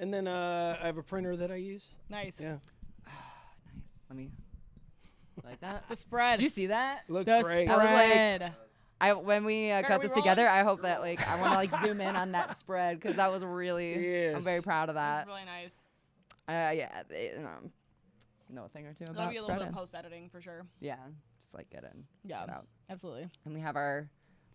And then I have a printer that I use. Nice. Yeah. Nice. Let me like that. The spread. Did you see that? Looks The great. spread. When we cut this together, I hope that I want to zoom in on that spread because that was really. Yes. I'm very proud of that. That's really nice. Yeah. Know a thing or two about That'll be a little bit of spreading. post editing for sure. Yeah. Just get in. Yeah. Get out. Absolutely. And we have our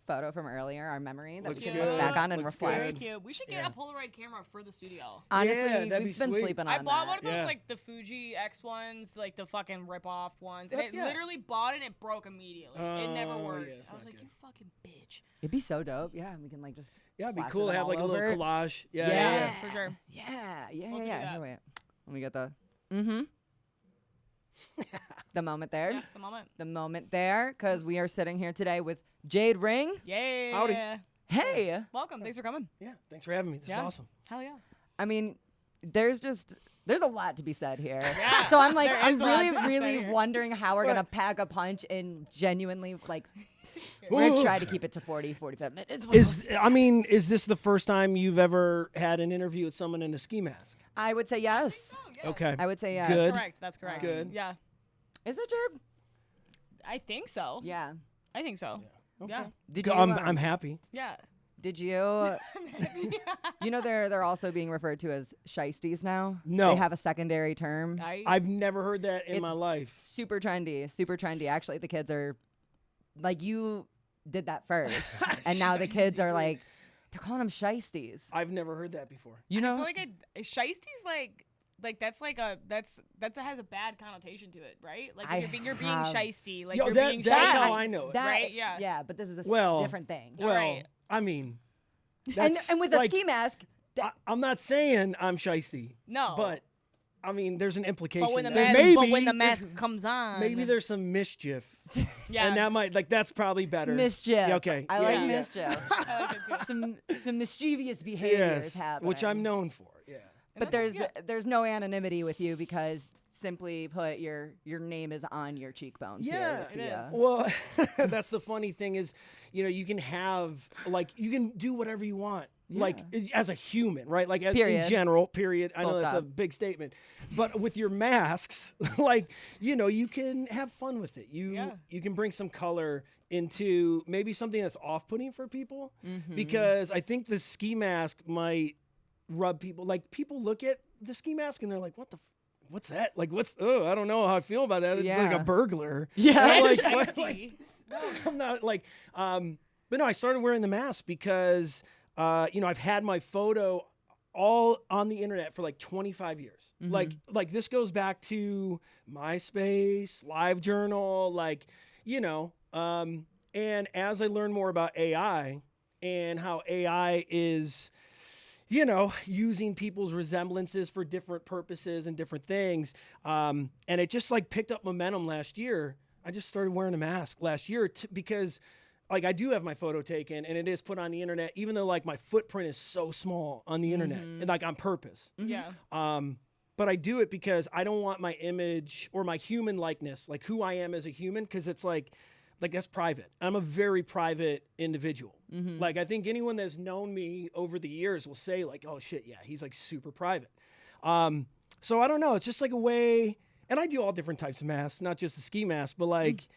photo from earlier, our memory that Looks we can good. look back on and Looks reflect. Very good. cute. We should get a Polaroid camera for the studio. Honestly, Yeah, that'd we've be been sweet. sleeping on I bought that. one of those Yeah. like the Fuji X ones, like the fucking rip off ones, and Heck it yeah. literally bought it and it broke immediately. It never Oh, worked. yeah, it's I was not like, good. you fucking bitch. It'd be so dope. Yeah, we can just. Yeah, it'd be Flash cool to them have all like a little over. collage. Yeah. Yeah. For sure. Yeah. We'll do that. Here, wait. Let me get the. The moment there. Yes, the moment. The moment there, because we are sitting here today with Jade Ring. Yay. Howdy. Hey. Welcome. Thanks for coming. Yeah. Thanks for having me. This is awesome. Hell yeah. I mean, there's a lot to be see here. Yeah, So I'm there is a lot to be said really here. wondering how we're going to pack a punch and genuinely, we're going to try to keep it to 40, 45 minutes. Is this the first time you've ever had an interview with someone in a ski mask? I would say yes. Oh, yeah. Okay. I would say yes. Good. Correct. That's correct. Good. Yeah. Is it, Jerb? I think so. Yeah. I think so. Okay. Yeah. Did you? I'm happy. Yeah. Did you? You know they're also being referred to as shiesties now. No. They have a secondary term. I've never heard that in It's my life. Super trendy. Super trendy. Actually, the kids are like, you did that first, and now the kids are like, they're calling them shiesties. I've never heard that before. You I know? feel like a shiesty's like that's like a that's has a bad connotation to it, right? Like I you're being have- shiesty, like Yo, you're that- being that's shy. how I know it. Right, yeah. Yeah, but this is a Well, different thing. Well, Right. I mean, And that's with a like, ski mask, I'm not saying I'm shiesty. No. But I mean, there's an implication. But when the there. mask, maybe, but when the mask comes on, maybe there's some mischief. yeah. And that might that's probably better. mischief. Yeah, okay. I Yeah, like yeah. mischief. I like it too. some mischievous behaviors Yes, happening. which I'm known for. Yeah. But there's no anonymity with you because simply put, your name is on your cheekbones. Yeah, it is. Well, that's the funny thing is, you can have you can do whatever you want. Like as a human, right? Like in general, period. I know Full that's a stop. big statement, but with your masks, you can have fun with it. You can bring some color into maybe something that's off-putting for people, because I think the ski mask might rub people. Like people look at the ski mask and they're like, what's that? Like I don't know how I feel about that. It's like Yeah. a burglar. Yeah. I'm like, Shiesty. I'm not like, but no, I started wearing the mask because, I've had my photo all on the internet for like 25 years. Like this goes back to MySpace, LiveJournal, and as I learn more about AI and how AI is, using people's resemblances for different purposes and different things. And it just picked up momentum last year. I just started wearing a mask last year because I do have my photo taken and it is put on the internet, even though my footprint is so small on the internet, and on purpose. Yeah. But I do it because I don't want my image or my human likeness, like who I am as a human, because it's like that's private. I'm a very private individual. I think anyone that's known me over the years will say oh shit, yeah, he's super private. So I don't know. It's just a way, and I do all different types of masks, not just the ski mask, but it's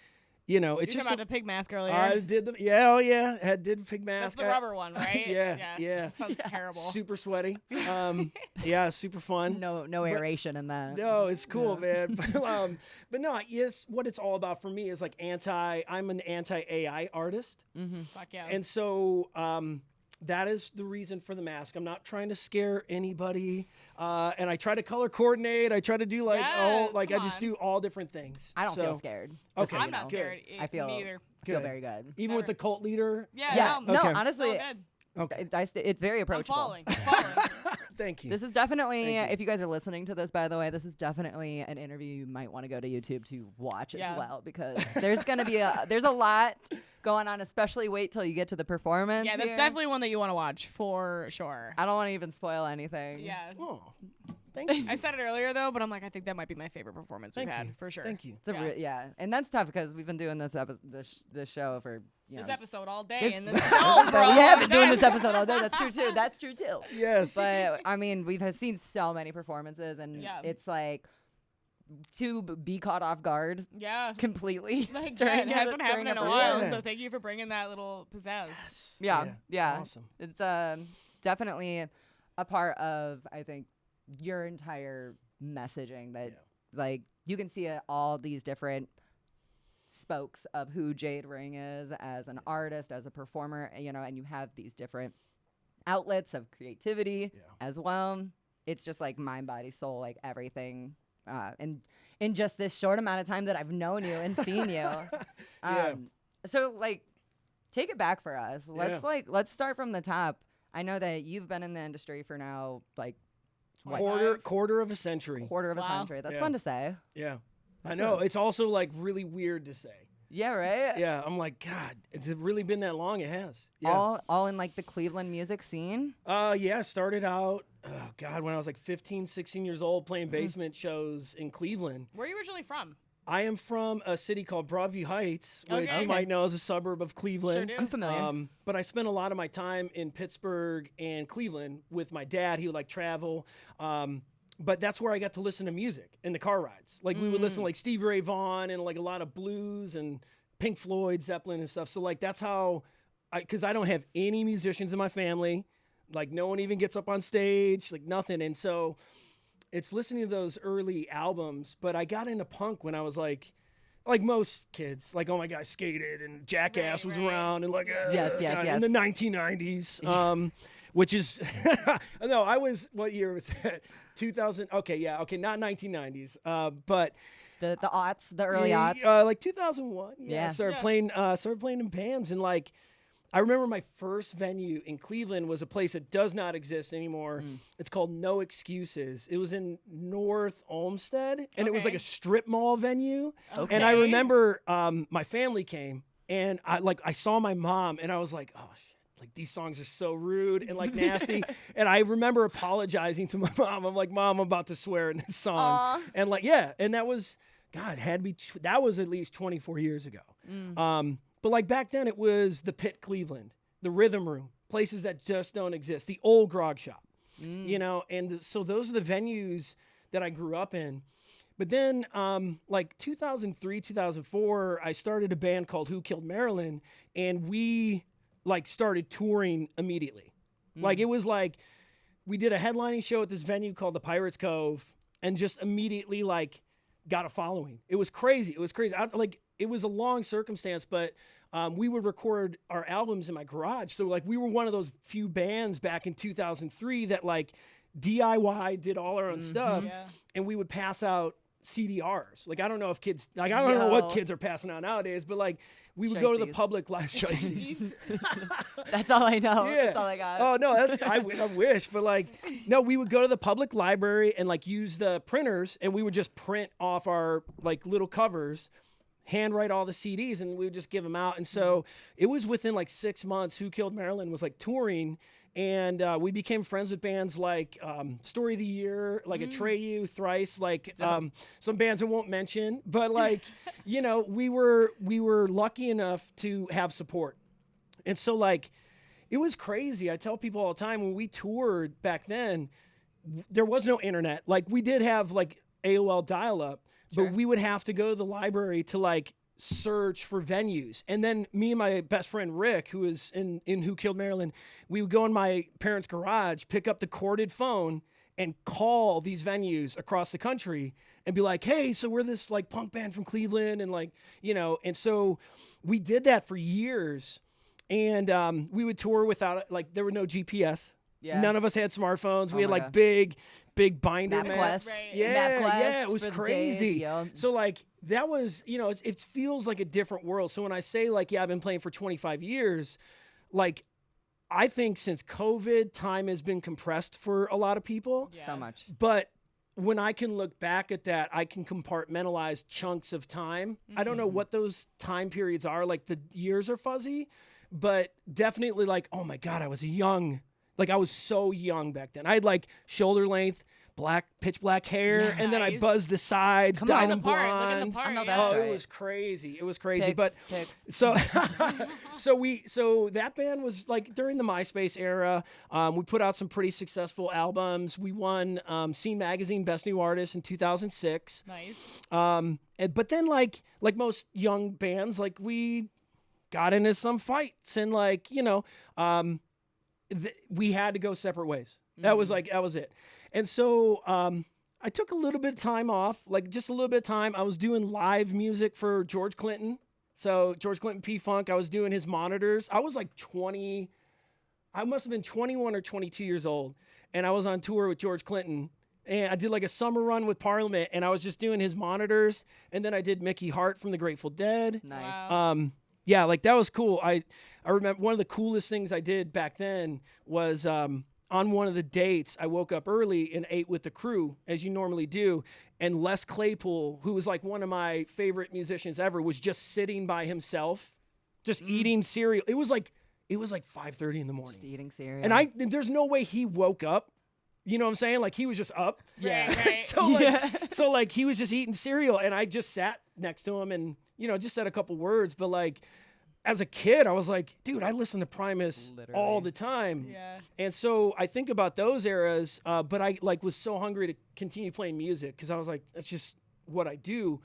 You just talking about the pig mask earlier. I did the I did the pig mask. That's the rubber one, right? Yeah. That sounds terrible. Super sweaty. Super fun. no aeration in that. No, it's cool, man. But no, what it's all about for me is I'm an anti-AI artist. Fuck yeah. And so that is the reason for the mask. I'm not trying to scare anybody. And I try to color coordinate. I try to do Yes, I come just on. do all different things. I don't feel So- scared. Okay. I'm not scared. I feel Me either. feel Good. very good. Even with the cult leader. Yeah. No, Okay. honestly, So good. Okay. it's very I'm approachable. following. I'm following. Thank you. This is definitely, Thank you. if you guys are listening to this, by the way, this is definitely an interview you might want to go to YouTube to watch Yeah. as well, because there's going to be there's a lot going on, especially wait till you get to the performance. Yeah, that's here. definitely one that you want to watch for sure. I don't want to even spoil anything. Yeah. Oh, Thank you. I said it earlier though, but I'm like, I think that might be my favorite performance we've had for sure. Thank you. It's and that's tough because we've been doing this this show for This episode all day this- in this film, bro. we have been doing this episode all day. That's true too. That's true too. Yes. But I mean, we've seen so many performances, and Yeah. it's like to be caught off guard Yeah. completely. Like during that hasn't during happened in a performance. while, Yeah. so thank you for bringing that little pizzazz. Yeah. Awesome. It's definitely a part of, I think, your entire messaging that like you can see all these different spokes of who Jade Ring is as an artist, as a performer, and you have these different outlets of creativity as well. It's just like mind, body, soul, like everything. And in just this short amount of time that I've known you and seen you. So like take it back for us. Let's start from the top. I know that you've been in the industry for now like Quarter of a century. quarter of a Wow. century. That's Yeah. fun to say. Yeah. I That's know. It's also like really weird to say. Yeah, right? Yeah. I'm like, God, has it really been that long? It has. Yeah. All in like the Cleveland music scene. Yeah, started out, oh God, when I was like 15, 16 years old playing basement shows in Cleveland. Where are you originally from? I am from a city called Broadview Heights, which Okay. you might know is a suburb of Cleveland. Sure do. I'm familiar. But I spent a lot of my time in Pittsburgh and Cleveland with my dad. He would like travel. But that's where I got to listen to music in the car rides. Like we would listen to like Stevie Ray Vaughan and like a lot of blues and Pink Floyd, Zeppelin and stuff. So like that's how, because I don't have any musicians in my family. Like no one even gets up on stage, like nothing. And so it's listening to those early albums. But I got into punk when I was like most kids, like, oh my God, I skated and Jackass was around and like, Yes. in the 1990s. Which is, no, I was, what year was that? 2000. Okay, not 1990s, but The aughts, the early aughts. like 2001. Yeah. I started playing in bands, and like I remember my first venue in Cleveland was a place that does not exist anymore. It's called No Excuses. It was in North Olmsted, and it was like a strip mall venue. Okay. And I remember my family came, and I saw my mom, and I was like, oh shit. Like these songs are so rude and like nasty. And I remember apologizing to my mom. I'm like, Mom, I'm about to swear in this song. And like, and that was, God, that was at least 24 years ago. But like back then it was the Pit Cleveland, the Rhythm Room, places that just don't exist, the old grog shop, and so those are the venues that I grew up in. But then like 2003, 2004, I started a band called Who Killed Marilyn, and we like started touring immediately. Like it was like we did a headlining show at this venue called the Pirates Cove and just immediately like got a following. It was crazy. It was a long circumstance, but we would record our albums in my garage. So like we were one of those few bands back in 2003 that like DIY did all our own stuff, and we would pass out CDRs. Like I don't know if kids, like I don't know what kids are passing out nowadays, but like we would go to the public library. That's all I know. Yeah. That's all I got. Oh no, I wish, but like no, we would go to the public library and like use the printers, and we would just print off our like little covers, handwrite all the CDs, and we would just give them out. And so it was within like 6 months, Who Killed Marilyn was like touring. And we became friends with bands like Story of the Year, like Atreyu, Thrice, like some bands I won't mention. But like, we were lucky enough to have support. And so like, it was crazy. I tell people all the time when we toured back then, there was no internet. Like we did have like AOL dial-up, but we would have to go to the library to like search for venues. And then me and my best friend Rick, who is in Who Killed Marilyn, we would go in my parents' garage, pick up the corded phone, and call these venues across the country and be like, hey, so we're this like punk band from Cleveland, and like, and so we did that for years. And we would tour without, like, there were no GPS. Yeah. None of us had smartphones. We had my like God. big binder MapQuest. maps. Right. Yeah, MapQuest it was for crazy. days, yo. So like that was, it feels like a different world. So when I say like, I've been playing for 25 years, like I think since COVID, time has been compressed for a lot of people. Yeah. So much. But when I can look back at that, I can compartmentalize chunks of time. I don't know what those time periods are. Like the years are fuzzy, but definitely like, oh my God, I was so young back then. I had like shoulder length pitch black hair, and then I Nice. buzzed the sides, Come on. diamond Look at the part, look at the blonde. part, I know yeah. that's Oh, right. it was crazy. It was crazy. Pics, But pics. so so that band was like during the MySpace era. We put out some pretty successful albums. We won Scene Magazine Best New Artist in 2006. Nice. But then like most young bands, like we got into some fights and like, you know, we had to go separate ways. That was it. And so I took a little bit of time off, like just a little bit of time. I was doing live music for George Clinton. So George Clinton P-Funk, I was doing his monitors. I was like 20, I must have been 21 or 22 years old. And I was on tour with George Clinton. And I did like a summer run with Parliament, and I was just doing his monitors. And then I did Mickey Hart from the Grateful Dead. Nice. Wow. Yeah, like that was cool. I remember one of the coolest things I did back then was on one of the dates, I woke up early and ate with the crew, as you normally do. And Les Claypool, who was like one of my favorite musicians ever, was just sitting by himself, just eating cereal. It was like 5:30 in the morning. Just eating cereal. And there's no way he woke up. You know what I'm saying? Like he was just up. Yeah. Right. So like he was just eating cereal, and I just sat next to him and, you know, just said a couple words. But like as a kid, I was like, dude, I listen to Primus all the time. Yeah. And so I think about those eras, but I like was so hungry to continue playing music because I was like, that's just what I do.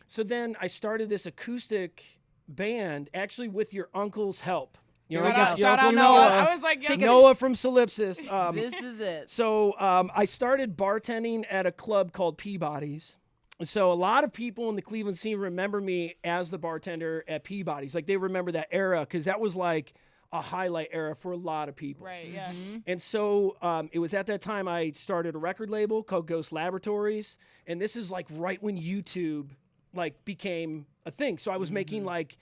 So then I started this acoustic band, actually with your uncle's help. You know, Shout out, your shout out Uncle Noah. I was like, Noah from Solipsis. This is it. So I started bartending at a club called Peabody's. So a lot of people in the Cleveland scene remember me as the bartender at Peabody's. Like they remember that era because that was like a highlight era for a lot of people. right, yeah. And so it was at that time I started a record label called Ghost Laboratories. And this is like right when YouTube like became a thing. So I was making like,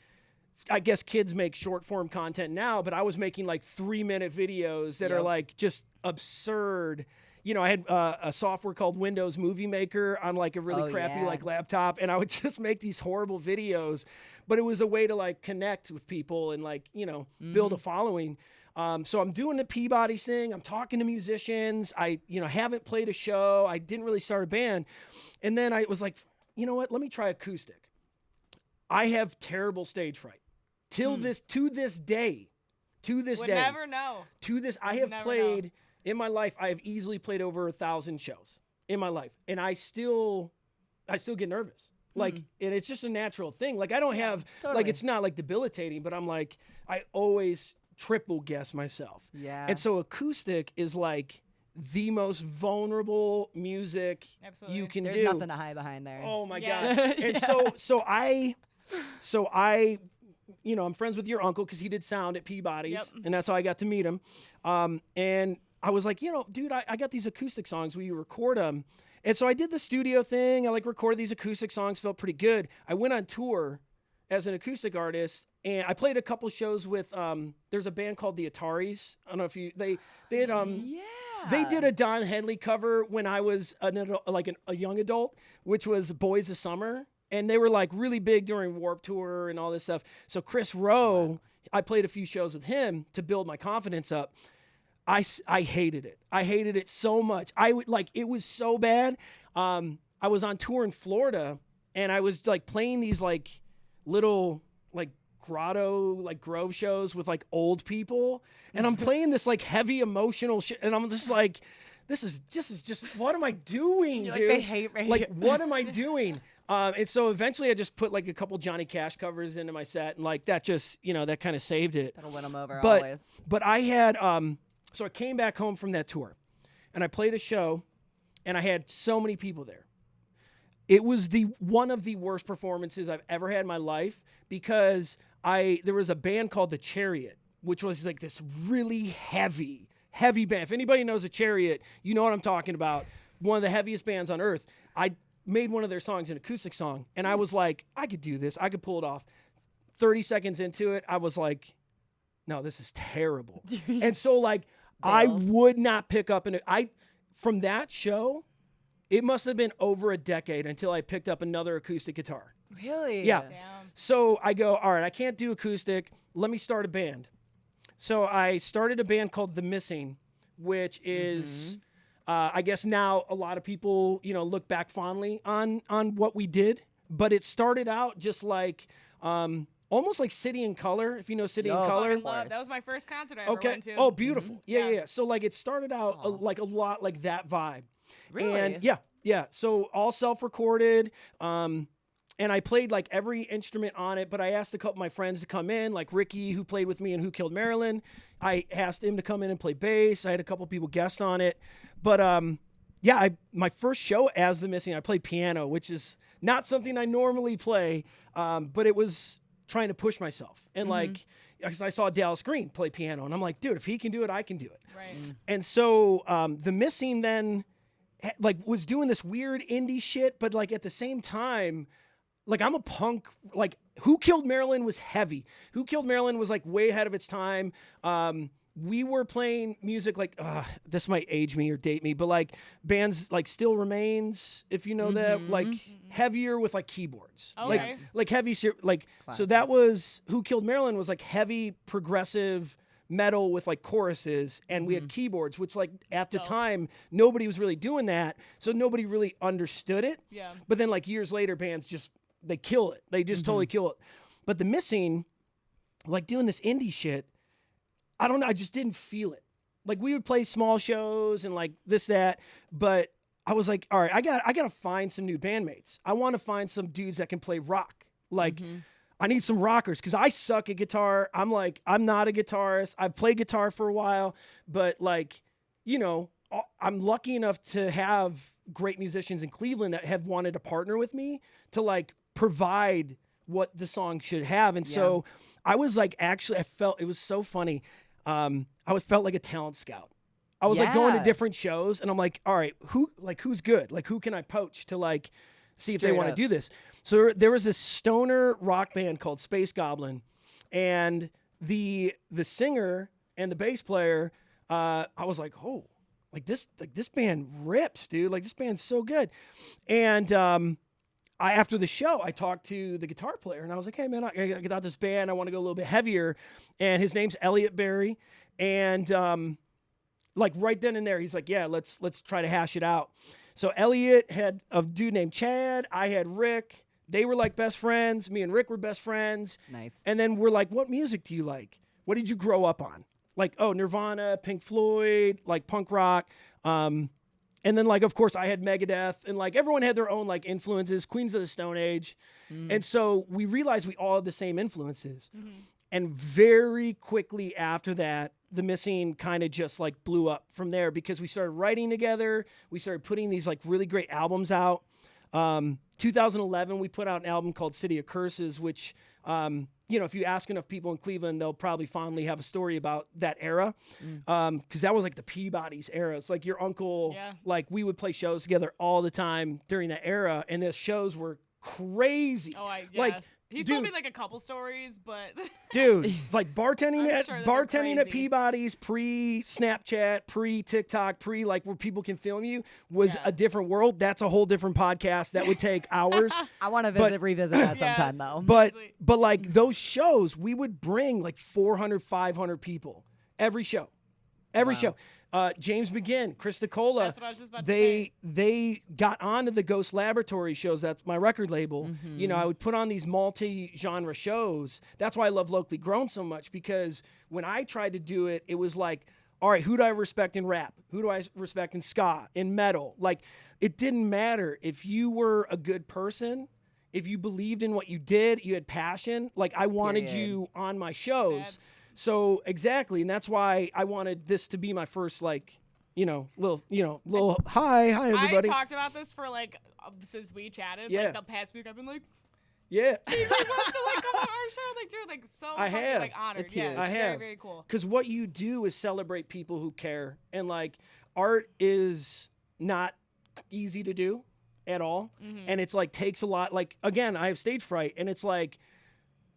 I guess kids make short form content now, but I was making like 3-minute videos that are like just absurd. You know, I had a software called Windows Movie Maker on like a really crappy like laptop, and I would just make these horrible videos, but it was a way to like connect with people and like, you know, build a following. So I'm doing the Peabody thing. I'm talking to musicians. I, you know, haven't played a show. I didn't really start a band. And then I was like, you know what? Let me try acoustic. I have terrible stage fright. To this day, Would never know. I have played in my life. I have easily played over 1,000 shows in my life, and I still get nervous. Like, and it's just a natural thing. Like I don't have like it's not like debilitating, but I'm like I always triple guess myself. Yeah. And so acoustic is like the most vulnerable music Absolutely. you can There's do. nothing to hide behind there. Oh my Yeah. God. And so I, you know, I'm friends with your uncle because he did sound at Peabody's, Yep. and that's how I got to meet him. And I was like, you know, dude, I got these acoustic songs. Will you record them? And so I did the studio thing. I like recorded these acoustic songs, felt pretty good. I went on tour as an acoustic artist, and I played a couple shows with, there's a band called the Ataris. I don't know if they had, they did a Don Henley cover when I was a young adult, which was Boys of Summer. And they were like really big during Warped Tour and all this stuff. So Chris Rowe, I played a few shows with him to build my confidence up. I hated it. I hated it so much. It was so bad. I was on tour in Florida, and I was like playing these like little like grotto like grove shows with like old people, and I'm playing this like heavy emotional shit, and I'm just like, this is just what am I doing, dude? Like, they hate me. Like, what am I doing? And so eventually I just put like a couple Johnny Cash covers into my set, and like that just, you know, that kind of saved it. That'll win them over But always. but I had so I came back home from that tour, and I played a show, and I had so many people there. It was one of the worst performances I've ever had in my life because there was a band called The Chariot, which was like this really heavy band. If anybody knows The Chariot, you know what I'm talking about. One of the heaviest bands on earth. I made one of their songs an acoustic song, and I was like, I could do this. I could pull it off. 30 seconds into it, I was like, no, this is terrible. And so like, I would not pick up from that show, it must have been over a decade until I picked up another acoustic guitar. Really? Yeah. Damn. So I go, all right, I can't do acoustic. Let me start a band. So I started a band called The Missing, which is I guess now a lot of people, you know, look back fondly on what we did, but it started out just like almost like City in Color, if you know City in Color. Fucking love. That was my first concert I ever went to. Oh, beautiful. Yeah, Yeah. yeah. So like it started out like a lot like that vibe. Really? And yeah. So all self-recorded. And I played like every instrument on it, but I asked a couple of my friends to come in, like Ricky, who played with me in Who Killed Marilyn. I asked him to come in and play bass. I had a couple people guest on it. But yeah, my first show as The Missing, I played piano, which is not something I normally play, but it was trying to push myself. And like, because I saw Dallas Green play piano, and I'm like, dude, if he can do it, I can do it. Right. And so The Missing then like was doing this weird indie shit, but like at the same time, like I'm a punk, like Who Killed Marilyn was heavy. Who Killed Marilyn was like way ahead of its time. We were playing music like, this might age me or date me, but like bands like Still Remains, if you know that, like heavier with like keyboards. Okay. Like heavy, like, so that was, Who Killed Marilyn was like heavy progressive metal with like choruses, and we had keyboards, which like at the time nobody was really doing that, so nobody really understood it. Yeah. But then like years later, bands just they kill it. They just totally kill it. But The Missing, like doing this indie shit, I don't know. I just didn't feel it. Like we would play small shows and like this that, but I was like, all right, I got to find some new bandmates. I want to find some dudes that can play rock. Like. I need some rockers because I suck at guitar. I'm not a guitarist. I've played guitar for a while, but like, you know, I'm lucky enough to have great musicians in Cleveland that have wanted to partner with me to like provide what the song should have. And so I was like, actually, I felt, it was so funny. Felt like a talent scout. I was like going to different shows, and I'm like, all right, who's good? Like, who can I poach to like see if they want to do this? So there was this stoner rock band called Space Goblin, and the singer and the bass player, I was like, oh, like this band rips, dude. Like this band's so good. And after the show, I talked to the guitar player, and I was like, hey man, I get out this band. I want to go a little bit heavier. And his name's Elliot Berry. And like right then and there, he's like, yeah, let's try to hash it out. So Elliot had a dude named Chad. I had Rick. They were like best friends. Me and Rick were best friends. Nice. And then we're like, what music do you like? What did you grow up on? Like, oh, Nirvana, Pink Floyd, like punk rock. And then like, of course, I had Megadeth, and like everyone had their own like influences, Queens of the Stone Age. And so we realized we all had the same influences. And very quickly after that, The Missing kind of just like blew up from there because we started writing together. We started putting these like really great albums out. 2011, we put out an album called City of Curses, which, you know, if you ask enough people in Cleveland, they'll probably fondly have a story about that era. Because that was like the Peabody's era. It's like your uncle, like we would play shows together all the time during that era. And the shows were crazy. Like, He's told me like a couple stories, but dude, like bartending sure at Peabody's pre-Snapchat, pre-TikTok, like where people can film you was a different world. That's a whole different podcast that would take hours. I want to revisit that sometime though. But like those shows, we would bring like 400, 500 people every show. James McGinn, Krista Cola. That's what I was just about to say. They got onto the Ghost Laboratory shows. That's my record label. You know, I would put on these multi-genre shows. That's why I love LoCLE Grown so much, because when I tried to do it, it was like, all right, who do I respect in rap? Who do I respect in ska, in metal? Like, it didn't matter. If you were a good person, if you believed in what you did, you had passion, like I wanted you on my shows. So exactly. And that's why I wanted this to be my first, like, little hi everybody. I talked about this for like, since we chatted, like the past week I've been like, he wants to like come on our show, like dude, like so fucking, like honored. It's very, very cool. Because what you do is celebrate people who care. And like art is not easy to do at all. And it's like takes a lot. Like, again, I have stage fright, and it's like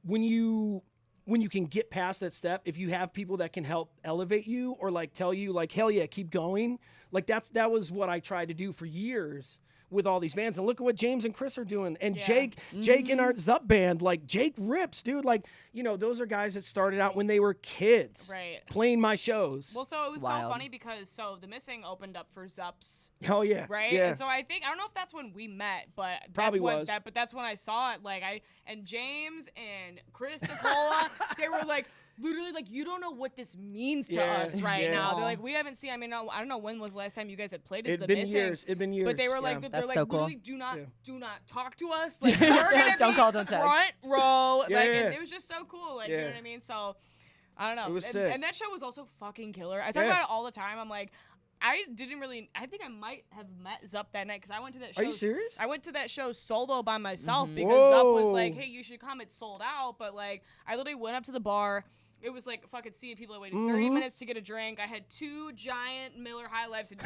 when you can get past that step, if you have people that can help elevate you or like tell you like, hell yeah, keep going, Like that was what I tried to do for years with all these bands. And look at what James and Chris are doing. And Jake in our Zup band, like Jake rips, dude. Like, you know, those are guys that started out when they were kids. Right. Playing my shows. Well, so it was so funny because The Missing opened up for Zups. Oh, yeah. Right? Yeah. And so I don't know if that's when we met, but Probably was. But that's when I saw it. Like, and James and Chris Nicola, they were like, literally, like, you don't know what this means to us right now. They're like, we haven't seen. I mean, I don't know when was the last time you guys had played as The Missing. It'd been years. But they were like, That's so cool. literally, do not talk to us. Like, we're gonna Don't be call, don't text. front row. Yeah, like, yeah. It was just so cool. Like, you know what I mean? So, I don't know. It was sick. And that show was also fucking killer. I talk about it all the time. I'm like, I think I might have met Zup that night because I went to that show. Are you serious? I went to that show solo by myself because Zup was like, hey, you should come. It's sold out. But, like, I literally went up to the bar. It was like fucking seeing people. I waited 30 minutes to get a drink. I had 2 giant Miller High Lifes and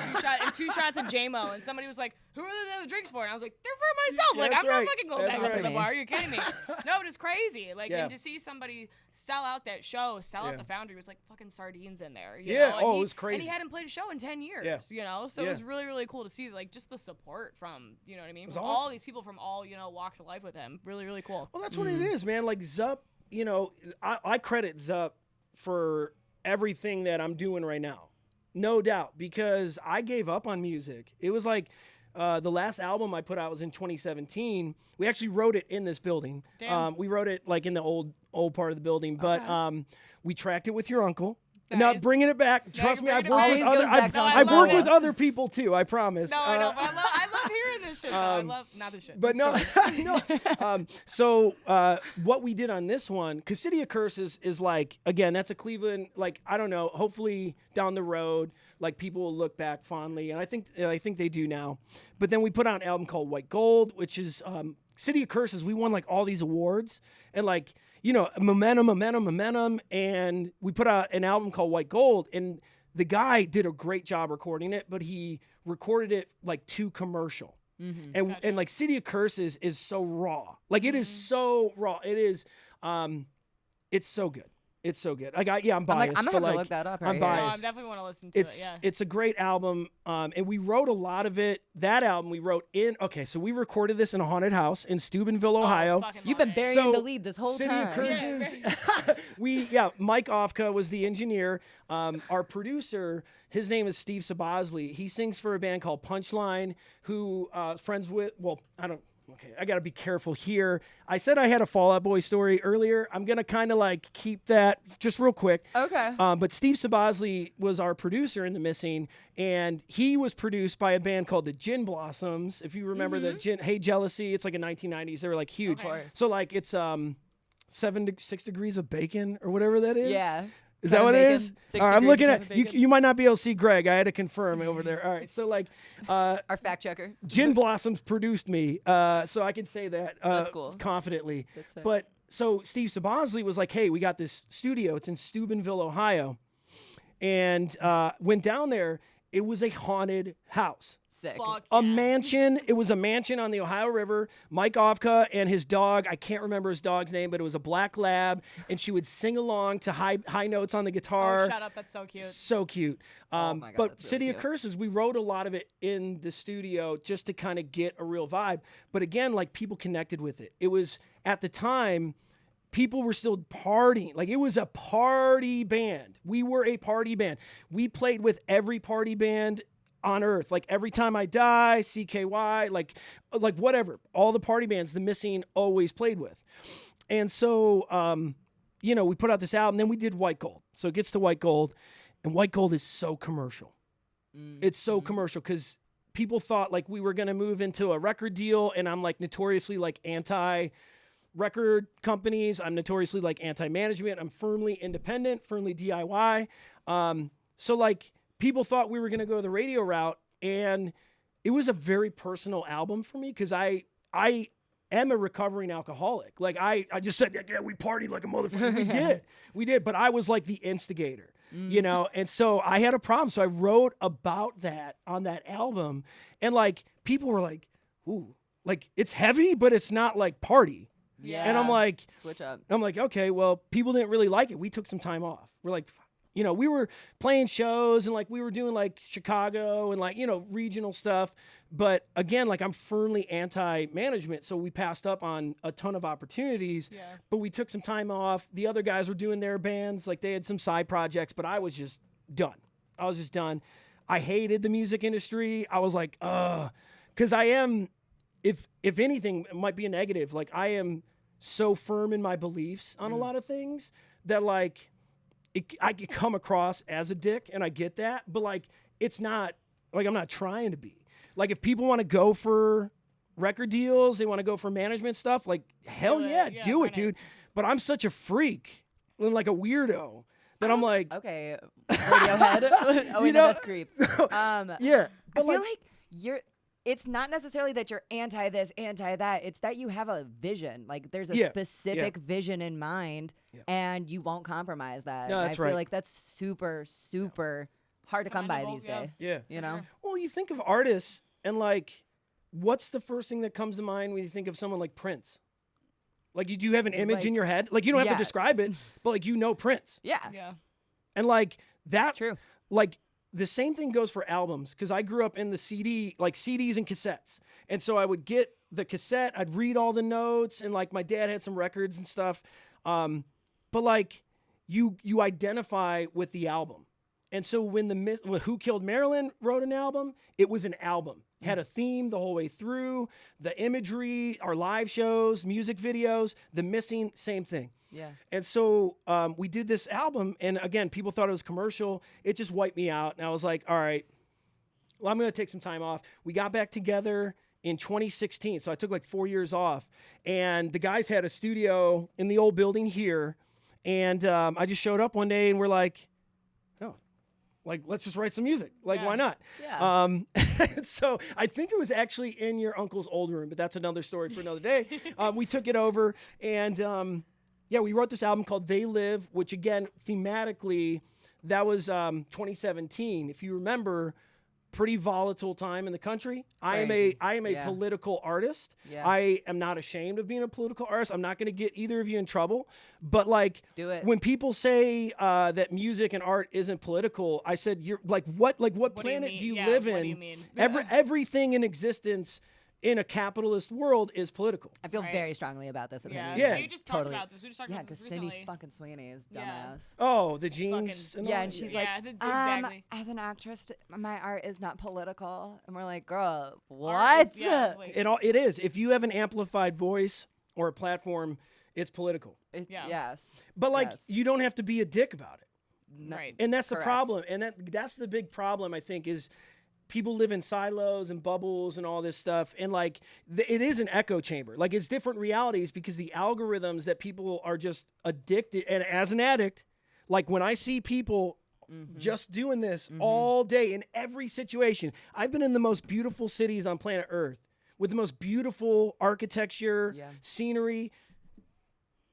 2 shots of J-Mo. And somebody was like, who are the other drinks for? And I was like, they're for myself. Like, I'm not fucking going back up to the bar. Are you kidding me? No, it was crazy. Like, and to see somebody sell out that show, sell out the Foundry, was like fucking sardines in there. You know? And it was crazy. And he hadn't played a show in 10 years, you know? So it was really, really cool to see, like, just the support from, you know what I mean? From all these people from all, you know, walks of life with him. Really, really cool. Well, that's what it is, man. Like, Zup, you know, I credit Zup for everything that I'm doing right now. No doubt, because I gave up on music. It was like the last album I put out was in 2017. We actually wrote it in this building. We wrote it like in the old part of the building, but we tracked it with your uncle. Nice. Not bringing it back. Trust me, I've worked with other people too. I promise. No, I know. But I love hearing this shit. I love not this shit. But no. So what we did on this one, because City of Curses is like, again, that's a Cleveland. Like, I don't know. Hopefully down the road, like, people will look back fondly, and I think they do now. But then we put out an album called White Gold, which is City of Curses. We won like all these awards, and like, you know, momentum, and we put out an album called White Gold, and the guy did a great job recording it, but he recorded it like too commercial. And like City of Curses is so raw. Like, it is so raw. It is it's so good. It's so good. I'm biased. I'm gonna have to look that up. I'm biased. No, I definitely want to listen to it. Yeah, it's a great album, and we wrote a lot of it. That album we wrote in. Okay, so we recorded this in a haunted house in Steubenville, Ohio. You've been burying the lead this whole City time. Of Curses. Mike Ofka was the engineer. Our producer, his name is Steve Sabosley. He sings for a band called Punchline, who friends with. Well, Okay, I got to be careful here. I said I had a Fall Out Boy story earlier. I'm going to kind of like keep that just real quick. Okay. But Steve Sabosley was our producer in The Missing, and he was produced by a band called the Gin Blossoms. If you remember the Gin, Hey Jealousy, it's like a 1990s. They were like huge. Okay. So like it's 6 degrees of bacon or whatever that is. Yeah. Is that what it is? All right, I'm looking at you. You might not be able to see Greg. I had to confirm over there. All right, so like, our fact checker, Gin Blossoms produced me, so I can say that That's cool. confidently. But so Steve Sabosley was like, "Hey, we got this studio. It's in Steubenville, Ohio," and went down there. It was a haunted house. Sick. A mansion. It was a mansion on the Ohio River. Mike Ofka and his dog, I can't remember his dog's name, but it was a black lab, and she would sing along to high notes on the guitar. Oh, shut up. That's so cute. So cute. Oh my God, but that's City really of cute. Curses, we wrote a lot of it in the studio just to kind of get a real vibe. But again, like, people connected with it. It was, at the time, people were still partying. Like, it was a party band. We were a party band. We played with every party band on earth. Like, Every Time I Die, CKY, like whatever. All the party bands The Missing always played with. And so, we put out this album. Then we did White Gold. So it gets to White Gold. And White Gold is so commercial. It's so commercial because people thought like we were going to move into a record deal. And I'm like notoriously like anti-record companies. I'm notoriously like anti-management. I'm firmly independent, firmly DIY. So like, people thought we were going to go the radio route, and it was a very personal album for me because I am a recovering alcoholic. Like, I just said, yeah, we partied like a motherfucker. We did, but I was like the instigator, and so I had a problem. So I wrote about that on that album, and like, people were like, ooh, like, it's heavy, but it's not like party. Yeah. And I'm like, switch up. I'm like, okay, well, people didn't really like it. We took some time off. We're like, You know, we were playing shows and like we were doing like Chicago and like, you know, regional stuff. But again, like I'm firmly anti-management. So we passed up on a ton of opportunities, but we took some time off. The other guys were doing their bands. Like they had some side projects, but I was just done. I hated the music industry. I was like, because I am, if anything, it might be a negative. Like I am so firm in my beliefs on a lot of things that like I could come across as a dick, and I get that, but like it's not like I'm not trying to be. Like if people want to go for record deals, they want to go for management stuff, like hell yeah, do it, dude. But I'm such a freak and like a weirdo that I'm like, okay, Radiohead. Oh, wait, no, that's creep. Yeah, I feel like it's not necessarily that you're anti this, anti that. It's that you have a vision. Like there's a specific vision in mind, and you won't compromise that. No, that's right. I feel like that's super, super hard to come by these days. Yeah. You know? Well, you think of artists and like, what's the first thing that comes to mind when you think of someone like Prince? Like, do you have an image in your head? Like, you don't have to describe it, but like, you know Prince. Yeah. And like that, true. Like the same thing goes for albums. Because I grew up in the CD, like CDs and cassettes. And so I would get the cassette, I'd read all the notes, and like my dad had some records and stuff. But like you identify with the album. And so when Who Killed Marilyn wrote an album, it was an album. It had a theme the whole way through. The imagery, our live shows, music videos, The Missing, same thing. Yeah. And so we did this album, and again, people thought it was commercial. It just wiped me out, and I was like, all right, well, I'm going to take some time off. We got back together in 2016, so I took like 4 years off, and the guys had a studio in the old building here, and I just showed up one day, and we're like, like, let's just write some music. Like, why not? Yeah. So I think it was actually in your uncle's old room, but that's another story for another day. We took it over, and we wrote this album called They Live, which again, thematically, that was 2017. If you remember, pretty volatile time in the country. I am a political artist. Yeah. I am not ashamed of being a political artist. I'm not going to get either of you in trouble. But like, do it. When people say that music and art isn't political, I said, "You're like what? Like what planet do you live in? What do you mean? Everything in existence in a capitalist world is political." I feel very strongly about this. Yeah. We just talked about this. We just talked about because this recently. Cindy fucking Sweeney is dumbass. Oh, the jeans. And and she's like, exactly. as an actress, my art is not political. And we're like, girl, what? It is. If you have an amplified voice or a platform, it's political. Yes. But like, you don't have to be a dick about it. No. Right. And that's the problem. And that's the big problem, I think, is people live in silos and bubbles and all this stuff. And like, it is an echo chamber. Like, it's different realities because the algorithms that people are just addicted. And as an addict, like when I see people just doing this all day in every situation, I've been in the most beautiful cities on planet Earth with the most beautiful architecture, scenery.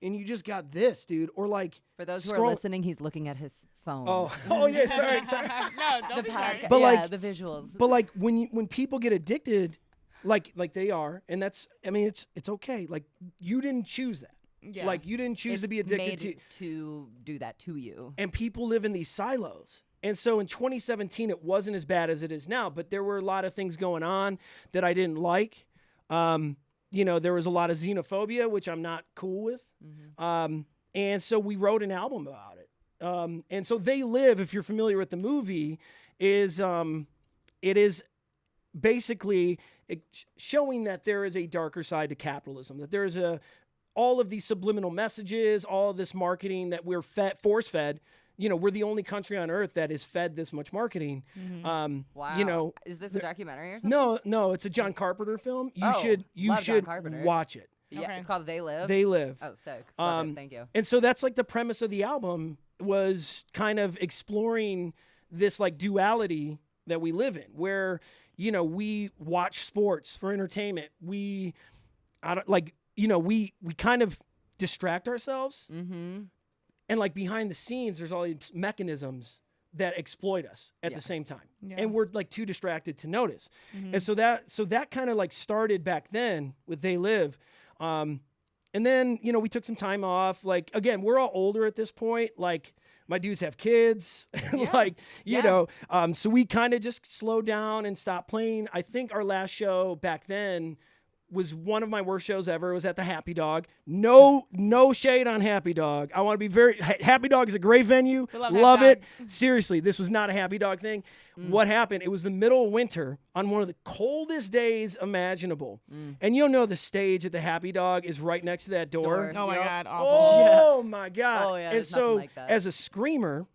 And you just got this, dude. Or like, for those who are listening, he's looking at his phone. Oh yeah, sorry. No, don't be sorry. But like the visuals. But like when people get addicted, like they are, and that's, I mean, it's okay. Like you didn't choose that. Yeah. Like you didn't choose to be addicted to do that to you. And people live in these silos. And so in 2017, it wasn't as bad as it is now, but there were a lot of things going on that I didn't like. You know, there was a lot of xenophobia, which I'm not cool with. And so we wrote an album about it. And so They Live, if you're familiar with the movie, is it is basically showing that there is a darker side to capitalism, that there is all of these subliminal messages, all of this marketing that we're force-fed. You know, we're the only country on earth that is fed this much marketing. Wow. You know, is this a documentary or something? No, it's a John Carpenter film. You should watch it. Yeah, Okay. it's called They Live. They Live. Oh, sick. Love it. Thank you. And so that's like the premise of the album, was kind of exploring this like duality that we live in, where, you know, we watch sports for entertainment. We kind of distract ourselves. And like behind the scenes, there's all these mechanisms that exploit us at the same time. And we're like too distracted to notice. And so that kind of like started back then with They Live. And then, you know, we took some time off. Like, again, we're all older at this point. Like My dudes have kids, like, you know, so we kind of just slowed down and stopped playing. I think our last show back then was one of my worst shows ever. It was at the Happy Dog. No shade on Happy Dog. I want to be Happy Dog is a great venue. Love it. Seriously, this was not a Happy Dog thing. What happened? It was the middle of winter on one of the coldest days imaginable. And you'll know the stage at the Happy Dog is right next to that door. Oh my God. Awful. Oh my God. Oh, yeah, and so like that. as a screamer,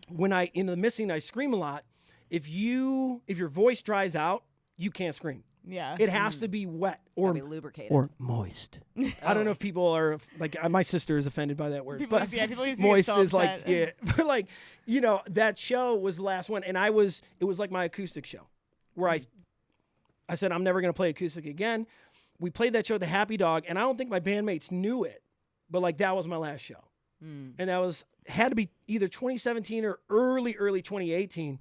when in the missing, I scream a lot. If your voice dries out, you can't scream. Yeah. It has to be wet or lubricated or moist. I don't know if people are like my sister is offended by that word. People but use moist so is like upset. but like you know that show was the last one, and it was like my acoustic show where I said I'm never gonna play acoustic again. We played that show at the Happy Dog, and I don't think my bandmates knew it, but like that was my last show, and that had to be either 2017 or early 2018,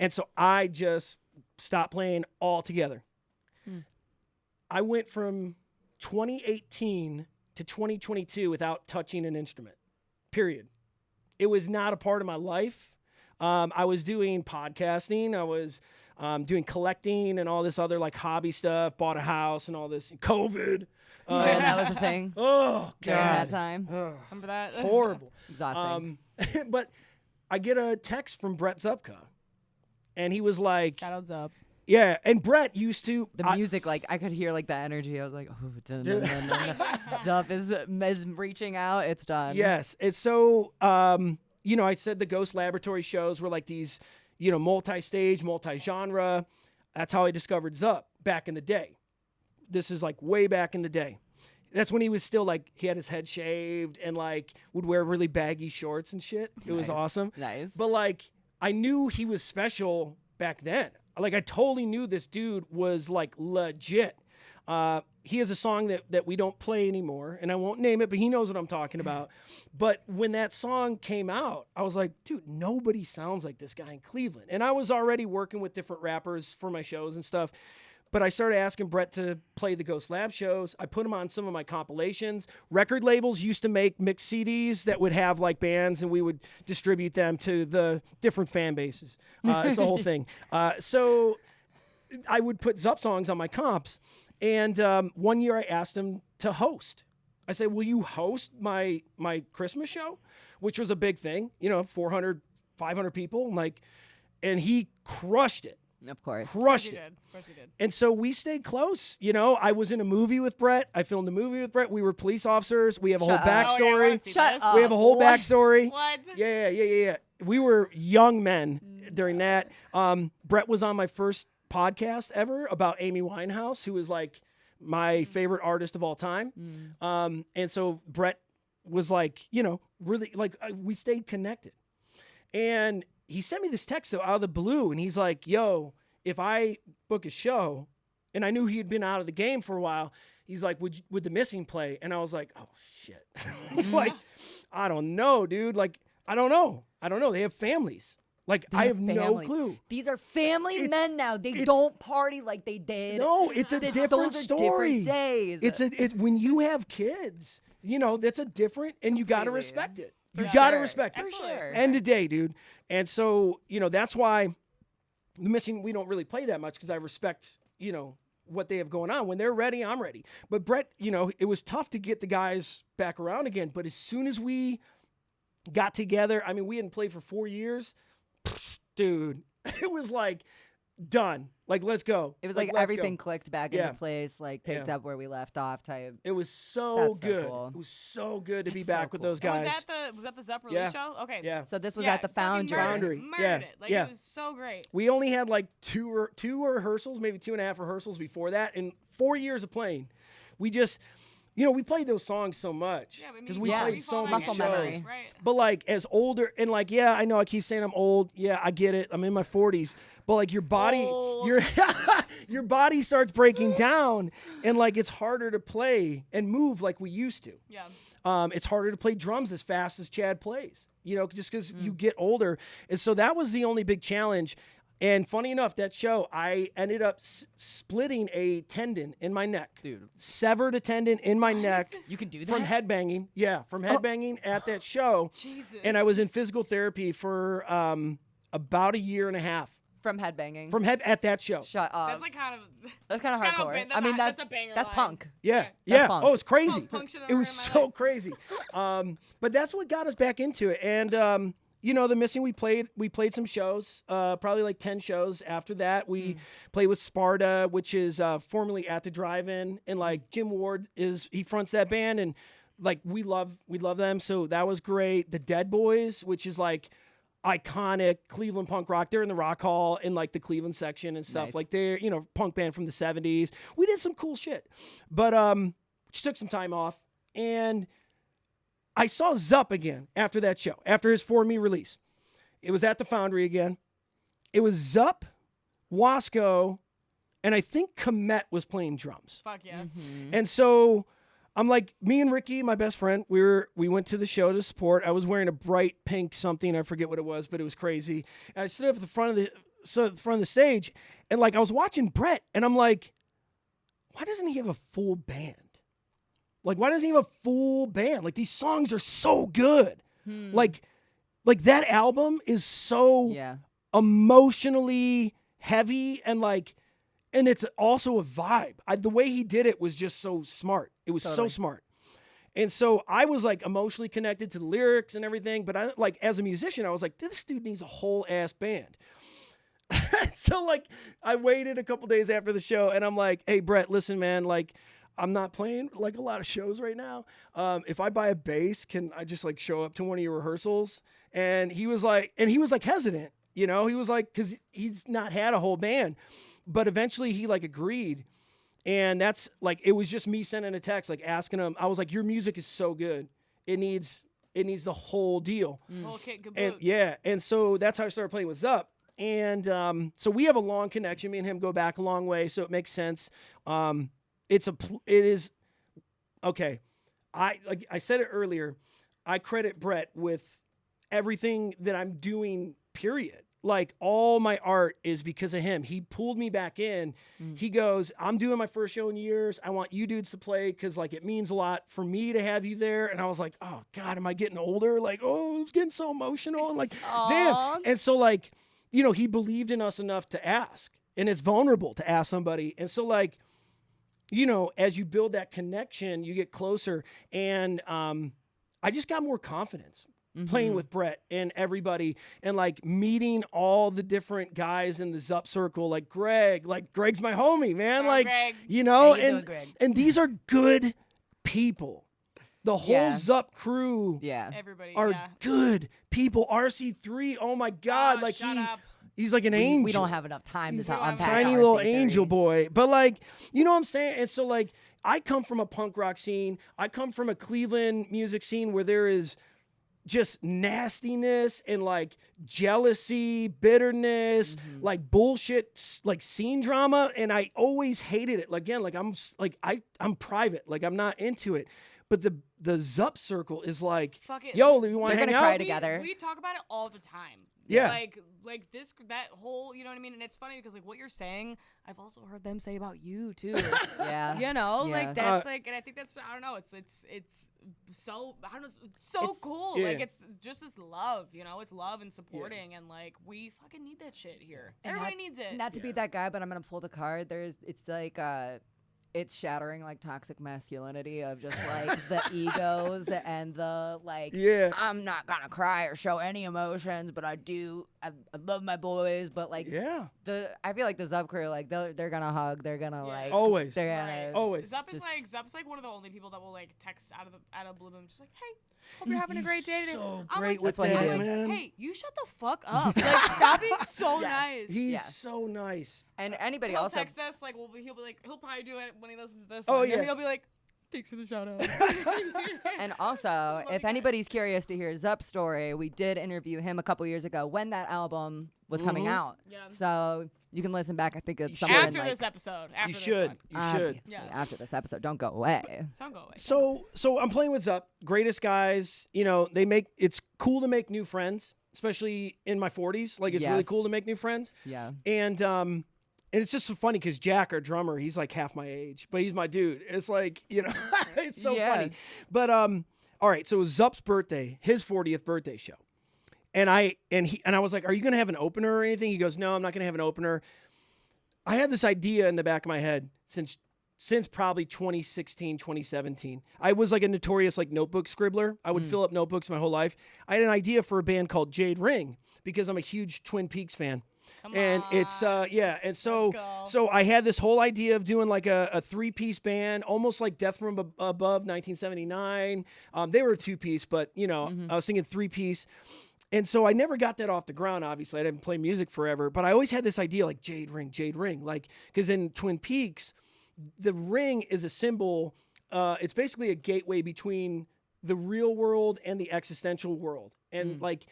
and so I just stopped playing altogether. I went from 2018 to 2022 without touching an instrument, period. It was not a part of my life. I was doing podcasting. I was doing collecting and all this other like hobby stuff, bought a house and all this. COVID. Yeah, that was the thing. Oh, During that God. time. Remember that? Horrible. Exhausting. But I get a text from Brett Zupka, and he was like, Shout outs up. yeah, and Brett used to... The music, like, I could hear, like, the energy. I was like, oh, dun, dun, dun, dun, dun. Zup is reaching out. It's done. Yes. It's so, you know, I said the Ghost Laboratory shows were like these, you know, multi-stage, multi-genre. That's how I discovered Zup back in the day. This is like way back in the day. That's when he was still like, he had his head shaved and like would wear really baggy shorts and shit. It was awesome. Nice. But like, I knew he was special back then. Like, I totally knew this dude was like legit. He has a song that we don't play anymore, and I won't name it, but he knows what I'm talking about. But when that song came out, I was like, dude, nobody sounds like this guy in Cleveland. And I was already working with different rappers for my shows and stuff. But I started asking Brett to play the Ghost Lab shows. I put him on some of my compilations. Record labels used to make mixed CDs that would have like bands, and we would distribute them to the different fan bases. It's a whole thing. So I would put Zup songs on my comps. And one year I asked him to host. I said, will you host my Christmas show? Which was a big thing, you know, 400, 500 people. And he crushed it. Of course. Crushed it. Of course he did. And so we stayed close. You know, I was in a movie with Brett. I filmed a movie with Brett. We were police officers. We have a whole Shut up. Oh, yeah, I wanna backstory. see Shut this. up. We have a whole What? backstory. What? Yeah. We were young men during that. Brett was on my first podcast ever about Amy Winehouse, who is like my favorite artist of all time. And so Brett was like, you know, really like we stayed connected. And he sent me this text though, out of the blue, and he's like, yo, if I book a show, and I knew he had been out of the game for a while, he's like, would the Missing play? And I was like, oh shit. Like, I don't know, dude. Like, I don't know. They have families. Like, I have no family. clue. These are family It's- men now. They it's- don't party like they did. No, it's a different Those are story. different days. It's when you have kids, you know, that's a different, and you got to Completely. respect it. You For got to sure. respect it. For Absolutely. sure. End of day, dude. And so, you know, that's why the Missing, we don't really play that much because I respect, you know, what they have going on. When they're ready, I'm ready. But Brett, you know, it was tough to get the guys back around again. But as soon as we got together, I mean, we hadn't played for 4 years. Dude, it was like done. Like, let's go. It was like let's everything go. clicked back Yeah. into place, like picked up where we left off type. It was so That's so good. cool. It was so good to be That's so back with cool. those And guys. was that the Zup release Yeah. show? Okay. Yeah. So this was Yeah, at the fucking Foundry. Foundry. Murdered Yeah. it. Like, Yeah. it was so great. We only had like two rehearsals, maybe 2.5 rehearsals before that. In 4 years of playing, we just, you know, we played those songs so much Yeah, because I mean, we yeah. played you so fall many back Muscle into memory. shows, Right. But like as older and like, yeah, I know I keep saying I'm old. Yeah, I get it. I'm in my 40s. But like your body, Old. your body starts breaking down, and like it's harder to play and move like we used to. Yeah. It's harder to play drums as fast as Chad plays, you know, just because you get older. And so that was the only big challenge. And funny enough, that show, I ended up splitting a tendon in my neck. Dude. Severed a tendon in my neck. You can do that? From headbanging. Yeah, from headbanging at that show. Jesus. And I was in physical therapy for about a year and a half. From headbanging. At that show. Shut up. That's like kind of. That's kind of hardcore. I mean, that's a banger that's line. punk. Yeah, That's punk. Oh, it's crazy. Most punk shit I've It ever was heard in my so life. crazy. But that's what got us back into it. And the Missing, we played some shows, probably like 10 shows after that. We played with Sparta, which is formerly At the Drive-In, and like Jim Ward he fronts that band, and like we love them, so that was great. The Dead Boys, which is like iconic Cleveland punk rock. They're in the Rock Hall in like the Cleveland section and stuff. Nice. Like they're, punk band from the 70s. We did some cool shit. But just took some time off, and I saw Zup again after that show, after his For Me release. It was at the Foundry again. It was Zup, Wasco, and I think Komet was playing drums. Fuck yeah. And so I'm like, me and Ricky, my best friend, we went to the show to support. I was wearing a bright pink something. I forget what it was, but it was crazy. And I stood up at the front of the stage, and like I was watching Brett, and I'm like, why doesn't he have a full band? Like, why doesn't he have a full band? Like, these songs are so good. Like that album is so emotionally heavy, and it's also a vibe. The way he did it was just so smart. It was so smart. And so I was like emotionally connected to the lyrics and everything, but as a musician, I was like, this dude needs a whole ass band. So like I waited a couple days after the show, and I'm like, hey Brett, listen, man, like I'm not playing like a lot of shows right now. If I buy a bass, can I just like show up to one of your rehearsals? And he was like hesitant, he was like, cause he's not had a whole band, but eventually he like agreed. And that's like, it was just me sending a text, like asking him, I was like, your music is so good. It needs the whole deal. Whole kit caboodle. And yeah. And so that's how I started playing with Zup. And so we have a long connection. Me and him go back a long way. So it makes sense. It is okay. Like I said it earlier, I credit Brett with everything that I'm doing, period. Like all my art is because of him. He pulled me back in. He goes, I'm doing my first show in years. I want you dudes to play because like it means a lot for me to have you there. And I was like, oh God, am I getting older? Like, oh, it's getting so emotional. And like, damn. And so like, he believed in us enough to ask. And it's vulnerable to ask somebody. And so like, as you build that connection, you get closer. And I just got more confidence playing with Brett and everybody, and like meeting all the different guys in the Zup circle, like Greg. Like Greg's my homie, man. Sorry, like, Greg. How you doing, Greg? And these are good people. The whole Zup crew Everybody are good people. RC3, oh my God. Like shut up. He's like an angel. We don't have enough time to unpack tiny RC little theory. angel boy. But like, you know what I'm saying? And so like, I come from a punk rock scene. I come from a Cleveland music scene where there is just nastiness and like jealousy, bitterness, like bullshit, like scene drama. And I always hated it. Again, like I'm private. Like I'm not into it. But the Zup circle is like, fuck it. yo, we want to They're hang gonna out? cry together. We talk about it all the time. Yeah. Like that whole, you know what I mean? And it's funny because like what you're saying, I've also heard them say about you too. Yeah. Like that's like, and I think that's, I don't know, it's so, I don't know, it's so cool. Yeah. Like it's just this love, it's love and supporting, and like we fucking need that shit here. And Everybody needs it. Not to be that guy, but I'm gonna pull the card. It's like it's shattering like toxic masculinity of just like the egos and the like. Yeah. I'm not gonna cry or show any emotions, but I do. I love my boys, but like I feel like the Zup crew, like they're gonna hug. They're gonna like always. They're gonna always. Zup's like one of the only people that will like text out of blue moon, just like, hey, hope you're having a great day today. So I'm great like, with That's what he that, did. man. hey, you shut the fuck up. Like, stop being so nice. He's so nice. and anybody He'll also text us, like, he'll be like, he'll probably do it when he listens to this Oh, one. yeah. And he'll be like, thanks for the shout out. And also, if anybody's curious to hear Zup's story, we did interview him a couple years ago when that album was coming out. Yeah. So you can listen back. I think it's somewhere After in this like, episode. After You this should. one. You should. obviously, Yeah. after this episode. Don't go away. Don't go away. So I'm playing with Zup, greatest guys. It's cool to make new friends. especially in my 40s. Like, it's really Yes. cool to make new friends. Yeah. And it's just so funny because Jack, our drummer, he's like half my age, but he's my dude. It's like, you know, it's so funny. But all right, so it was Zup's birthday, his 40th birthday show. And I was like, "Are you going to have an opener or anything?" He goes, "No, I'm not going to have an opener." I had this idea in the back of my head since probably 2016, 2017. I was like a notorious like notebook scribbler. I would fill up notebooks my whole life. I had an idea for a band called Jade Ring because I'm a huge Twin Peaks fan. It's and so I had this whole idea of doing like a 3-piece band, almost like Death from Above 1979. They were a 2-piece, but you know, I was thinking 3-piece. And so I never got that off the ground, obviously. I didn't play music forever, but I always had this idea like Jade Ring, like, because in Twin Peaks, the ring is a symbol. It's basically a gateway between the real world and the existential world. And like,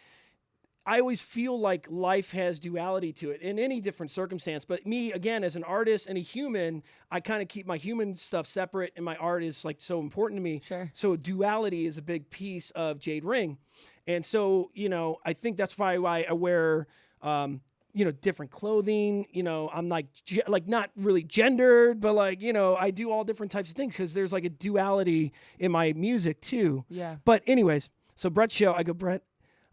I always feel like life has duality to it in any different circumstance. But me, again, as an artist and a human, I kind of keep my human stuff separate, and my art is like so important to me. Sure. So duality is a big piece of Jade Ring. And so, you know, I think that's why I wear, you know, different clothing. You know, I'm like not really gendered, but like, you know, I do all different types of things because there's like a duality in my music too. Yeah. But anyways, so Brett's show, I go, "Brett,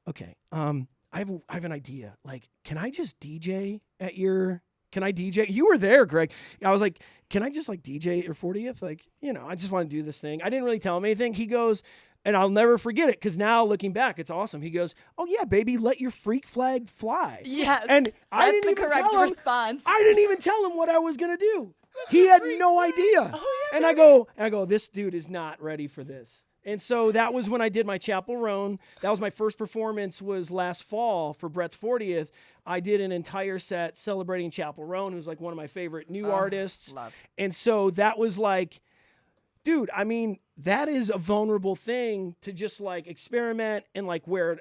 okay, I have an idea. Like, can I just DJ at your? Can I DJ? You were there, Greg. I was like, can I just like DJ at your 40th? Like, you know, I just want to do this thing." I didn't really tell him anything. He goes, and I'll never forget it because now looking back, it's awesome. He goes, "Oh yeah, baby, let your freak flag fly." Yes. And I That's didn't the even correct tell him, response. I didn't even tell him what I was gonna do. He had no idea. Oh, yeah, And I go, "This dude is not ready for this." And so that was when I did my Chapel Roan. That was my first performance, was last fall for Brett's 40th. I did an entire set celebrating Chapel Roan, who's like one of my favorite new artists. Love. And so that was like, dude, I mean, that is a vulnerable thing to just like experiment and like wear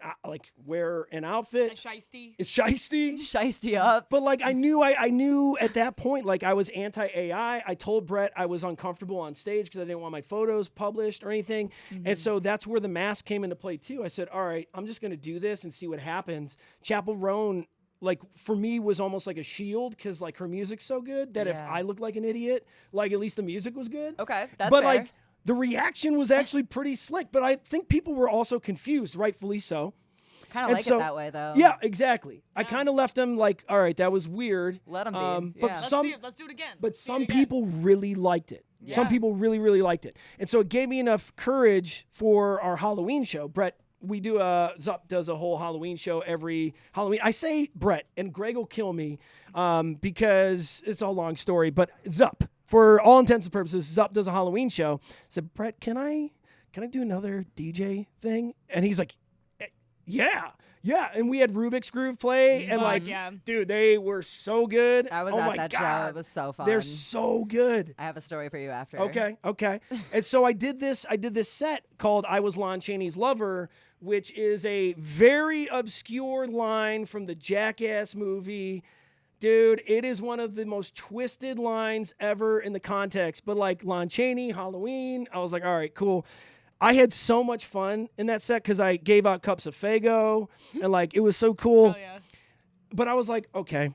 an outfit. Shiesty. It's shiesty. Shiesty up. But like I knew at that point, like I was anti-AI. I told Brett I was uncomfortable on stage because I didn't want my photos published or anything. And so that's where the mask came into play too. I said, all right, I'm just going to do this and see what happens. Chapel Roan, like for me, was almost like a shield because like her music's so good that if I looked like an idiot, like at least the music was good. Okay, that's but fair. like the reaction was actually pretty slick. But I think people were also confused, rightfully so. Kind of And like so- it that way, though. Yeah, exactly. I kind of left them like, all right, that was weird. Let 'em be. But Yeah. Let's do it again. But See it some again. people really liked it. Some Yeah. people really, really liked it. And so it gave me enough courage for our Halloween show. Brett, we do Zup does a whole Halloween show every Halloween. I say Brett, and Greg will kill me because it's a long story. But Zup, for all intents and purposes, Zup does a Halloween show. I said, "Brett, can I do another DJ thing?" And he's like, yeah. And we had Rubik's Groove play, and like, dude, they were so good. I was oh at my that God. show. It was so fun. They're so good. I have a story for you after. Okay. And so I did this set called "I Was Lon Chaney's Lover," which is a very obscure line from the Jackass movie. Dude, it is one of the most twisted lines ever in the context. But like Lon Chaney, Halloween, I was like, all right, cool. I had so much fun in that set because I gave out cups of Faygo and like it was so cool. Oh, yeah. But I was like, okay,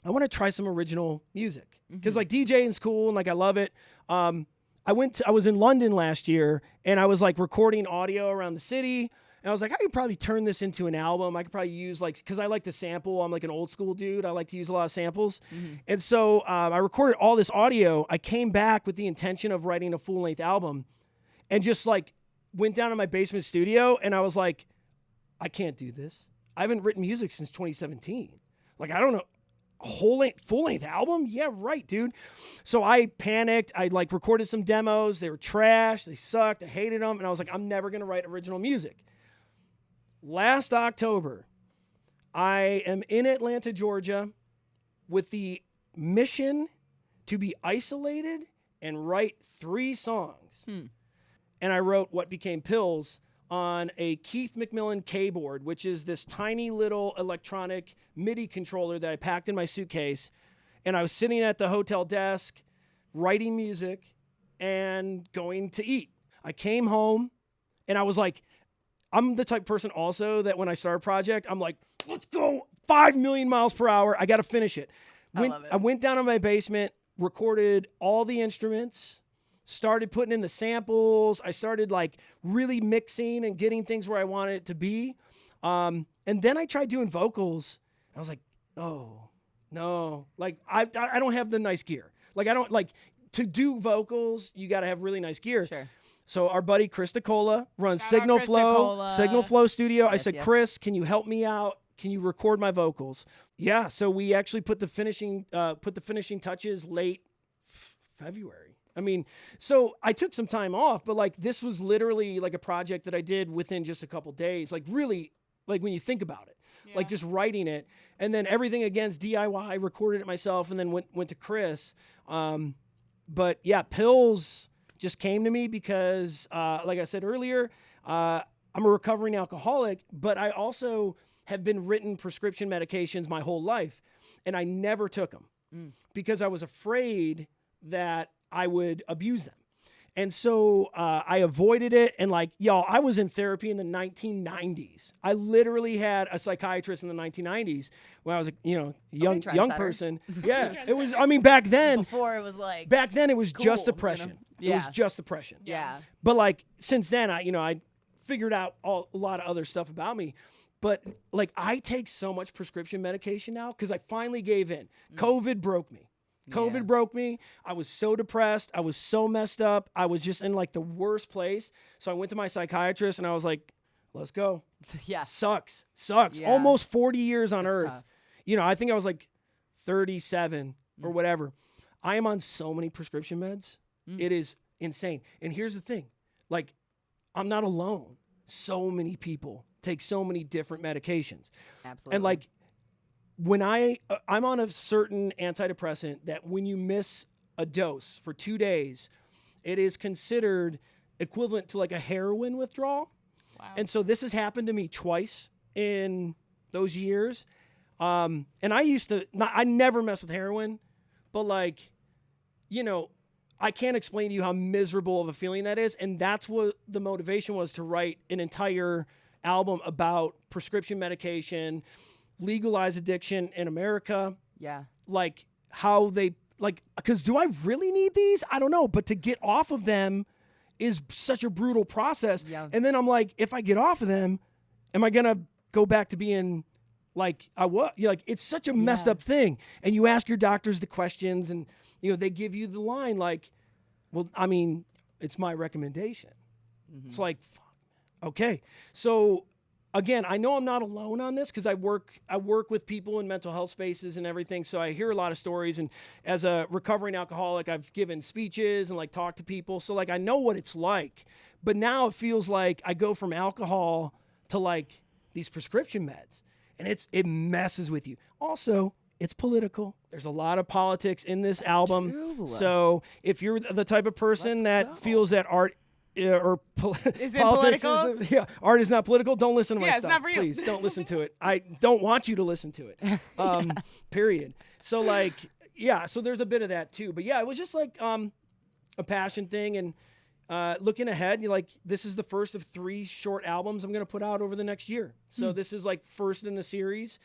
I want to try some original music because like DJing's cool and like I love it. I was in London last year and I was like recording audio around the city. And I was like, I could probably turn this into an album. I could probably use like, because I like to sample. I'm like an old school dude. I like to use a lot of samples. And so I recorded all this audio. I came back with the intention of writing a full length album and just like went down to my basement studio and I was like, I can't do this. I haven't written music since 2017. Like, I don't know. A full length album? Yeah, right, dude. So I panicked. I like recorded some demos. They were trash. They sucked. I hated them. And I was like, I'm never going to write original music. Last October, I am in Atlanta, Georgia, with the mission to be isolated and write 3 songs. And I wrote What Became Pills on a Keith McMillan keyboard, which is this tiny little electronic MIDI controller that I packed in my suitcase. And I was sitting at the hotel desk, writing music and going to eat. I came home and I was like, I'm the type of person also that when I start a project, I'm like, let's go 5 million miles per hour. I got to finish it. I love it. I went down to my basement, recorded all the instruments, started putting in the samples. I started like really mixing and getting things where I wanted it to be. And then I tried doing vocals. I was like, oh, no. Like, I don't have the nice gear. Like, I don't, like, to do vocals, you got to have really nice gear. Sure. So our buddy Chris DeCola runs Shout out Chris Signal Flow Studio. I Yes, said, yes. Chris, can you help me out? Can you record my vocals? Yeah. So we actually put the finishing touches late February. I mean, so I took some time off, but like this was literally like a project that I did within just a couple days. Like really, like when you think about it, like just writing it, and then everything against DIY, recorded it myself, and then went to Chris. But yeah, pills just came to me because, like I said earlier, I'm a recovering alcoholic, but I also have been written prescription medications my whole life, and I never took them because I was afraid that I would abuse them. And so I avoided it. And like, y'all, I was in therapy in the 1990s. I literally had a psychiatrist in the 1990s when I was a young trendsetter. person. Yeah, it was. I mean, back then Before it was like back then it was cool, just you know? depression. It Yeah. was just depression. yeah. But like since then, I figured out a lot of other stuff about me. But like I take so much prescription medication now because I finally gave in. COVID broke me. COVID broke me. I was so depressed. I was so messed up. I was just in like the worst place. So I went to my psychiatrist and I was like, let's go. Yeah. Sucks. Yeah. Almost 40 years on Earth. tough. I think I was like 37 or whatever. I am on so many prescription meds. It is insane. And here's the thing. Like, I'm not alone. So many people take so many different medications. Absolutely. And like, when I'm on a certain antidepressant that when you miss a dose for 2 days, it is considered equivalent to like a heroin withdrawal. Wow. And so this has happened to me twice in those years. And I never mess with heroin, but like, I can't explain to you how miserable of a feeling that is. And that's what the motivation was to write an entire album about prescription medication, legalize addiction in America. Yeah. Like how they because do I really need these? I don't know. But to get off of them is such a brutal process. Yeah. And then I'm like, if I get off of them, am I going to go back to being like I was? Like, it's such a messed up thing. And you ask your doctors the questions and, they give you the line like, well, I mean, it's my recommendation. It's like, fuck, okay. So again, I know I'm not alone on this because I work with people in mental health spaces and everything. So I hear a lot of stories. And as a recovering alcoholic, I've given speeches and like talked to people. So like I know what it's like. But now it feels like I go from alcohol to like these prescription meds, and it messes with you. Also, it's political. There's a lot of politics in this album. true. So if you're the type of person that feels that art Is it politics political? art is not political, don't listen to my Yeah, stuff. it's not for you. Please don't listen to it. I don't want you to listen to it. Period. So like, yeah, so there's a bit of that too. But yeah, it was just like a passion thing. And looking ahead, this is the first of 3 short albums I'm going to put out over the next year. So this is like first in the series.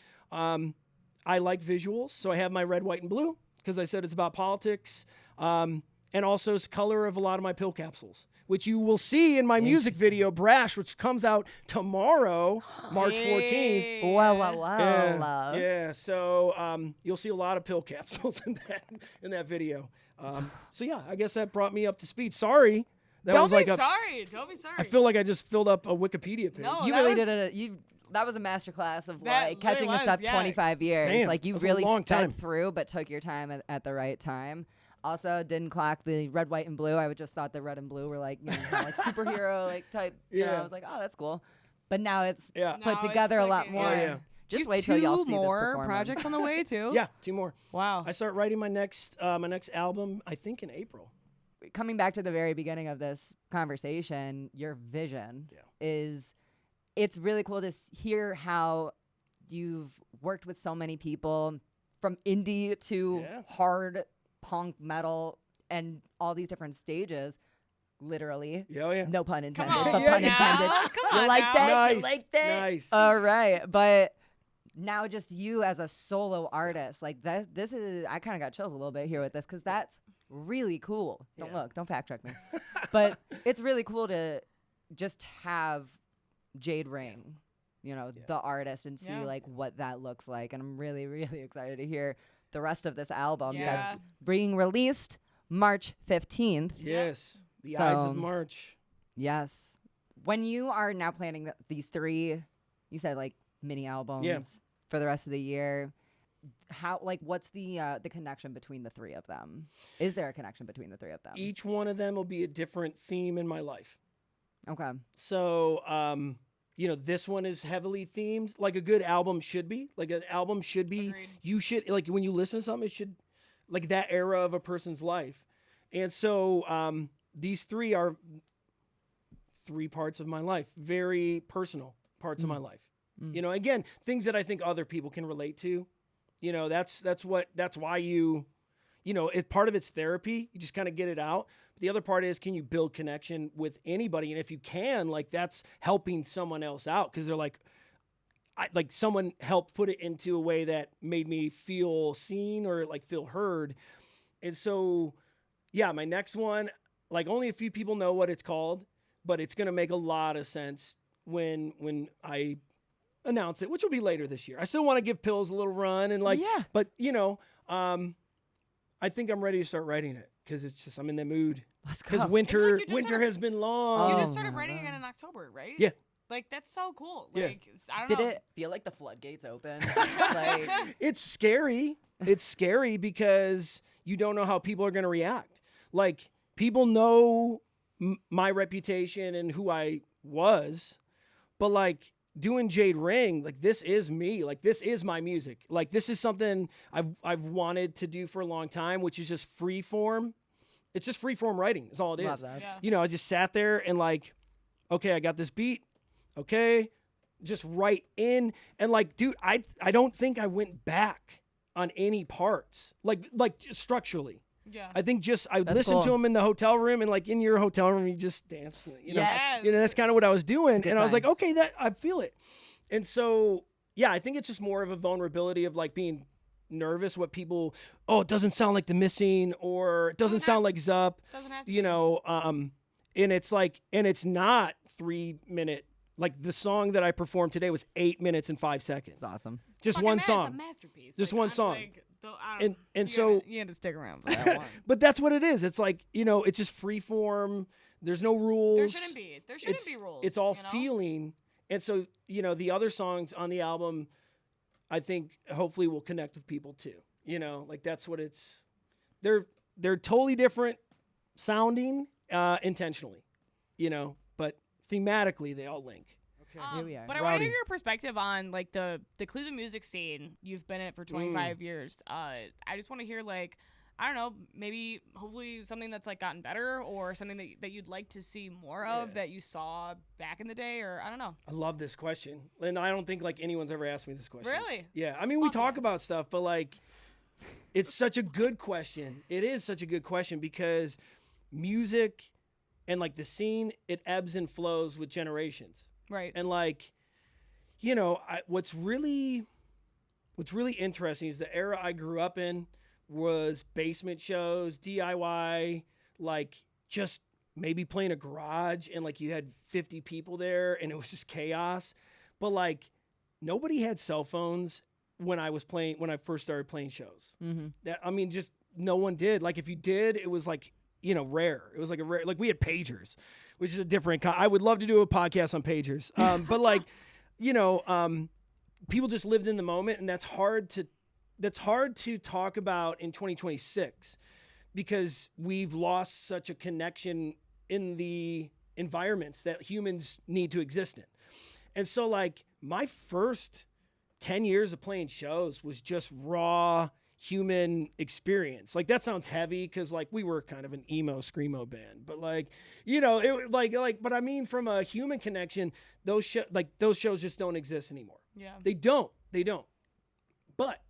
I like visuals. So I have my red, white, and blue because I said it's about politics. And also it's color of a lot of my pill capsules, which you will see in my music video, Brash, which comes out tomorrow, March 14th. Wow. Yeah, yeah. So you'll see a lot of pill capsules in that video. So yeah, I guess that brought me up to speed. Sorry. Don't be sorry. Don't be sorry. I feel like I just filled up a Wikipedia page. No, You that really was- did it. That was a masterclass of That like catching literally us up was, yeah. 25 years. Damn, like you that's a really long time. sped through, but took your time at the right time. Also, didn't clock the red, white, and blue. I would just thought the red and blue were like, like superhero like type. Yeah. I was like, oh, that's cool. But now it's Yeah. put Now together it's a lot like, more. yeah. Just You wait till y'all two see this more performance. projects on the way too. Yeah, 2 more. Wow. I start writing my next album, I think in April. Coming back to the very beginning of this conversation, your vision it's really cool to hear how you've worked with so many people from indie to hard punk metal and all these different stages. literally. Yeah, yeah. No pun intended, on but Yeah, pun yeah. intended. Come You on like now. that? You Nice, like that? nice. All right, but now just you as a solo artist, like that. This is I kind of got chills a little bit here with this because that's really cool. Don't fact check me, but it's really cool to just have Jade Ring, the artist, and see Yeah. like what that looks like. And I'm really, really excited to hear the rest of this album Yeah. that's being released March 15th. Yes. The Ides So- of March. Yes. When you are now planning these 3, you said like mini albums for the rest of the year, how what's the connection between the 3 of them? Is there a connection between the 3 of them? Each one of them will be a different theme in my life. Okay. So, this one is heavily themed like a good album should be. Like an album should be. Agreed. You should, like, when you listen to something, it should, like, that era of a person's life. And so these 3 are 3 parts of my life, very personal parts of my life. Again, things that I think other people can relate to. That's why part of it's therapy. You just kind of get it out. The other part is, can you build connection with anybody? And if you can, like, that's helping someone else out, because they're like, someone helped put it into a way that made me feel seen or like feel heard. And so, yeah, my next one, like, only a few people know what it's called, but it's going to make a lot of sense when I announce it, which will be later this year. I still want to give Pills a little run and but I think I'm ready to start writing it because it's just, I'm in the mood. Let's go. Because I winter feel like you just winter started- has been long. You Oh just started my writing God. again in October, right? Yeah. Like, that's so cool. Yeah. Like, I don't Did know. it feel like the floodgates opened? like, It's scary. It's scary because you don't know how people are going to react. Like, people know my reputation and who I was, but like, doing Jade Ring, like, this is me. Like, this is my music. Like, this is something I've wanted to do for a long time, which is just free form. It's just free form writing. Is all it love is. that. Yeah. I just sat there and like, okay, I got this beat. Okay, just write in, and like, dude, I don't think I went back on any parts, like structurally. Yeah. I think just I That's listened to cool. them in the hotel room, and like in your hotel room, you just dance. Yes. That's kind of what I was doing, good and I was sign. like, okay, that I feel it. And so, yeah, I think it's just more of a vulnerability of like being nervous. What people, it doesn't sound like The Missing, or it doesn't sound like Zup, Doesn't have to. and it's like, and it's not 3 minute. Like, the song that I performed today was 8 minutes and 5 seconds. It's awesome. Just Fucking one It's song. a masterpiece. Just Like, one I'm song. like, And you so- you had to stick around for that one. But that's what it is. It's like, it's just free form. There's no rules. There shouldn't be. There shouldn't be rules. It's all you know? feeling. And so, the other songs on the album, I think hopefully will connect with people too. Like, that's what it's, they're totally different sounding intentionally, but thematically they all link. Okay. Here we are. But I want to Rowdy. hear your perspective on like the Cleveland music scene. You've been in it for 25 years. I just want to hear, like, I don't know, maybe hopefully something that's like gotten better, or something that you'd like to see more of that you saw back in the day, or I don't know. I love this question. And I don't think like anyone's ever asked me this question. Really? Yeah. I mean, we Fuck talk yeah. about stuff, but like, it's such a good question. It is such a good question because music and like the scene, it ebbs and flows with generations. Right. And like, what's really interesting is the era I grew up in was basement shows, DIY, like just maybe playing a garage, and like you had 50 people there and it was just chaos. But like, nobody had cell phones when I first started playing shows. Mm-hmm. Just no one did. Like, if you did, it was like, rare. It was like like we had pagers, which is a different I would love to do a podcast on pagers. But like, people just lived in the moment, and that's hard to talk about in 2026 because we've lost such a connection in the environments that humans need to exist in. And so like, my first 10 years of playing shows was just raw human experience. Like, that sounds heavy because like we were kind of an emo screamo band, but like, it like but I mean, from a human connection, those shows just don't exist anymore. Yeah. They don't. But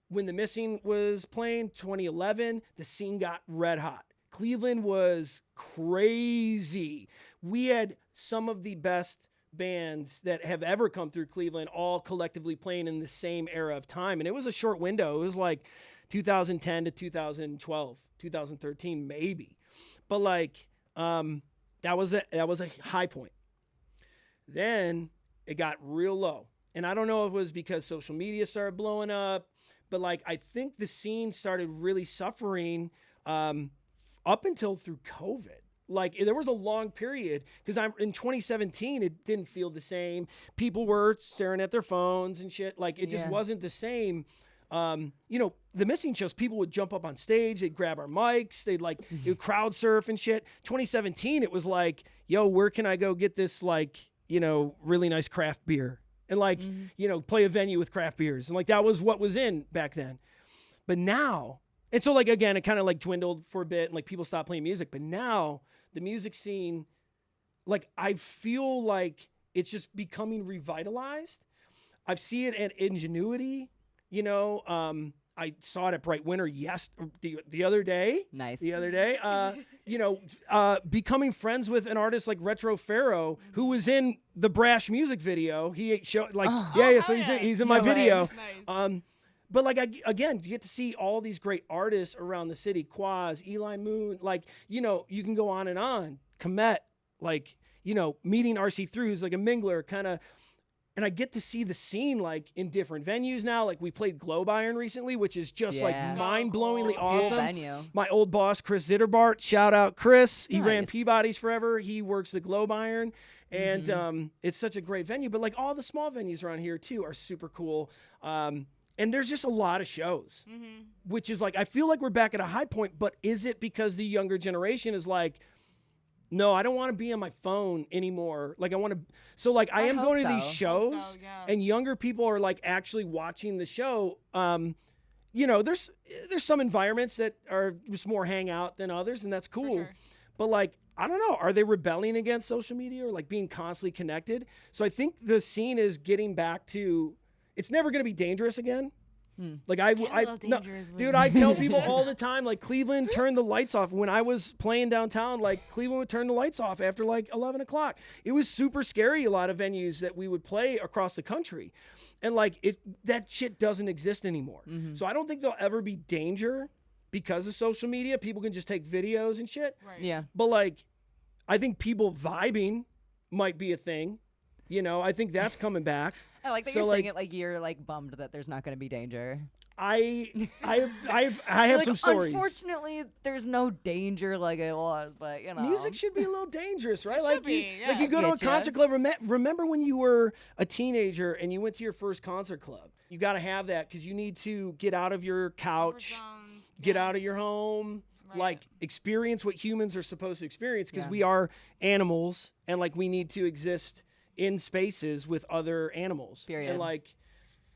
when The Missing was playing 2011, the scene got red hot. Cleveland was crazy. We had some of the best bands that have ever come through Cleveland all collectively playing in the same era of time. And it was a short window. It was like 2010 to 2012, 2013 maybe. But like that was a high point. Then it got real low. And I don't know if it was because social media started blowing up, but like I think the scene started really suffering up until through COVID. Like there was a long period because in 2017 it didn't feel the same. People were staring at their phones and shit. Like it just wasn't the same. You know, the Missing shows, people would jump up on stage, they'd grab our mics, they'd like it would crowd surf and shit. 2017 it was like, yo, where can I go get this like, you know, really nice craft beer and like, you know, play a venue with craft beers. And like that was what was in back then. But now, and so like again, it kind of like dwindled for a bit and like people stopped playing music. But now the music scene, like I feel like it's just becoming revitalized. I see it at Ingenuity, you know. I saw it at Bright Winter the other day. Nice. The other day. You know, becoming friends with an artist like Retro Pharaoh, who was in the Brash music video. He showed like, so he's in my video. Nice. But like again, you get to see all these great artists around the city. Quaz, Eli Moon, like, you know, you can go on and on. Komet, like, you know, meeting RC3, who's like a mingler kind of. And I get to see the scene like in different venues now. Like we played Globe Iron recently, which is just like mind-blowingly awesome. Cool venue. My old boss, Chris Zitterbart, shout out Chris. He Nice. ran Peabody's forever. He works the Globe Iron. And it's such a great venue. But like all the small venues around here too are super cool. And there's just a lot of shows, which is like, I feel like we're back at a high point, but is it because the younger generation is like, no, I don't want to be on my phone anymore. Like I want to, so like I am going to these shows and younger people are like actually watching the show. You know, there's some environments that are just more hangout than others, and that's cool. Sure. But like, I don't know, are they rebelling against social media or like being constantly connected? So I think the scene is getting back to, it's never going to be dangerous again. Like dude, I tell people all the time, like Cleveland turned the lights off. When I was playing downtown, like Cleveland would turn the lights off after like 11 o'clock. It was super scary. A lot of venues that we would play across the country. And like that shit doesn't exist anymore. So I don't think there'll ever be danger because of social media. People can just take videos and shit. Right. Yeah. But like, I think people vibing might be a thing. You know, I think that's coming back. I like that you're saying it like you're like bummed that there's not going to be danger. I have some stories. Unfortunately, there's no danger like it was, but you know, music should be a little dangerous, right? It like should be, like you go to a concert club. Remember when you were a teenager and you went to your first concert club? You got to have that because you need to get out of your couch, get out of your home. Right. Like experience what humans are supposed to experience because we are animals and like we need to exist in spaces with other animals. Period. And like,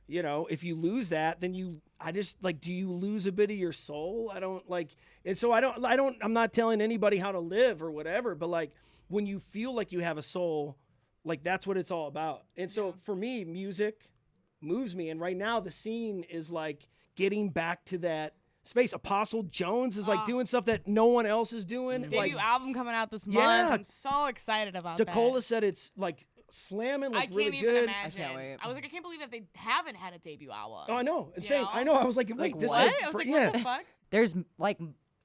you know, if you lose that, then do you lose a bit of your soul? I don't like, and so I'm not telling anybody how to live or whatever, but like when you feel like you have a soul, like that's what it's all about. And so for me, music moves me. And right now the scene is like getting back to that space. Apostle Jones is like doing stuff that no one else is doing. Debut album coming out this month. I'm so excited about that. Dakola said it's like slamming, like really good. I can't even imagine. I can't wait. I was like, I can't believe that they haven't had a debut album. Oh, I know. Insane. I know. I was like, wait, this what? is I was like, what the fuck? There's like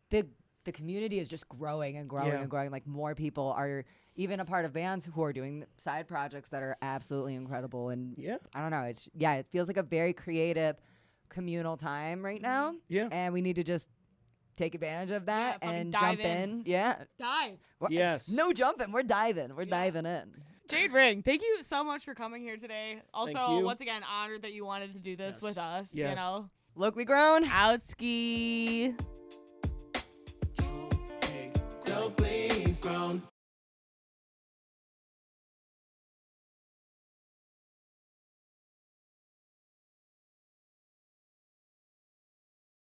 the community is just growing and growing and growing. Like more people are even a part of bands who are doing side projects that are absolutely incredible. And I don't know. It feels like a very creative, communal time right now. Yeah. And we need to just take advantage of that and jump in. Yeah. Dive. Yes. No jumping. We're diving. We're diving in. Jade Ring, thank you so much for coming here today. Also, once again, honored that you wanted to do this with us. You know, LoCLE Grown. Outski.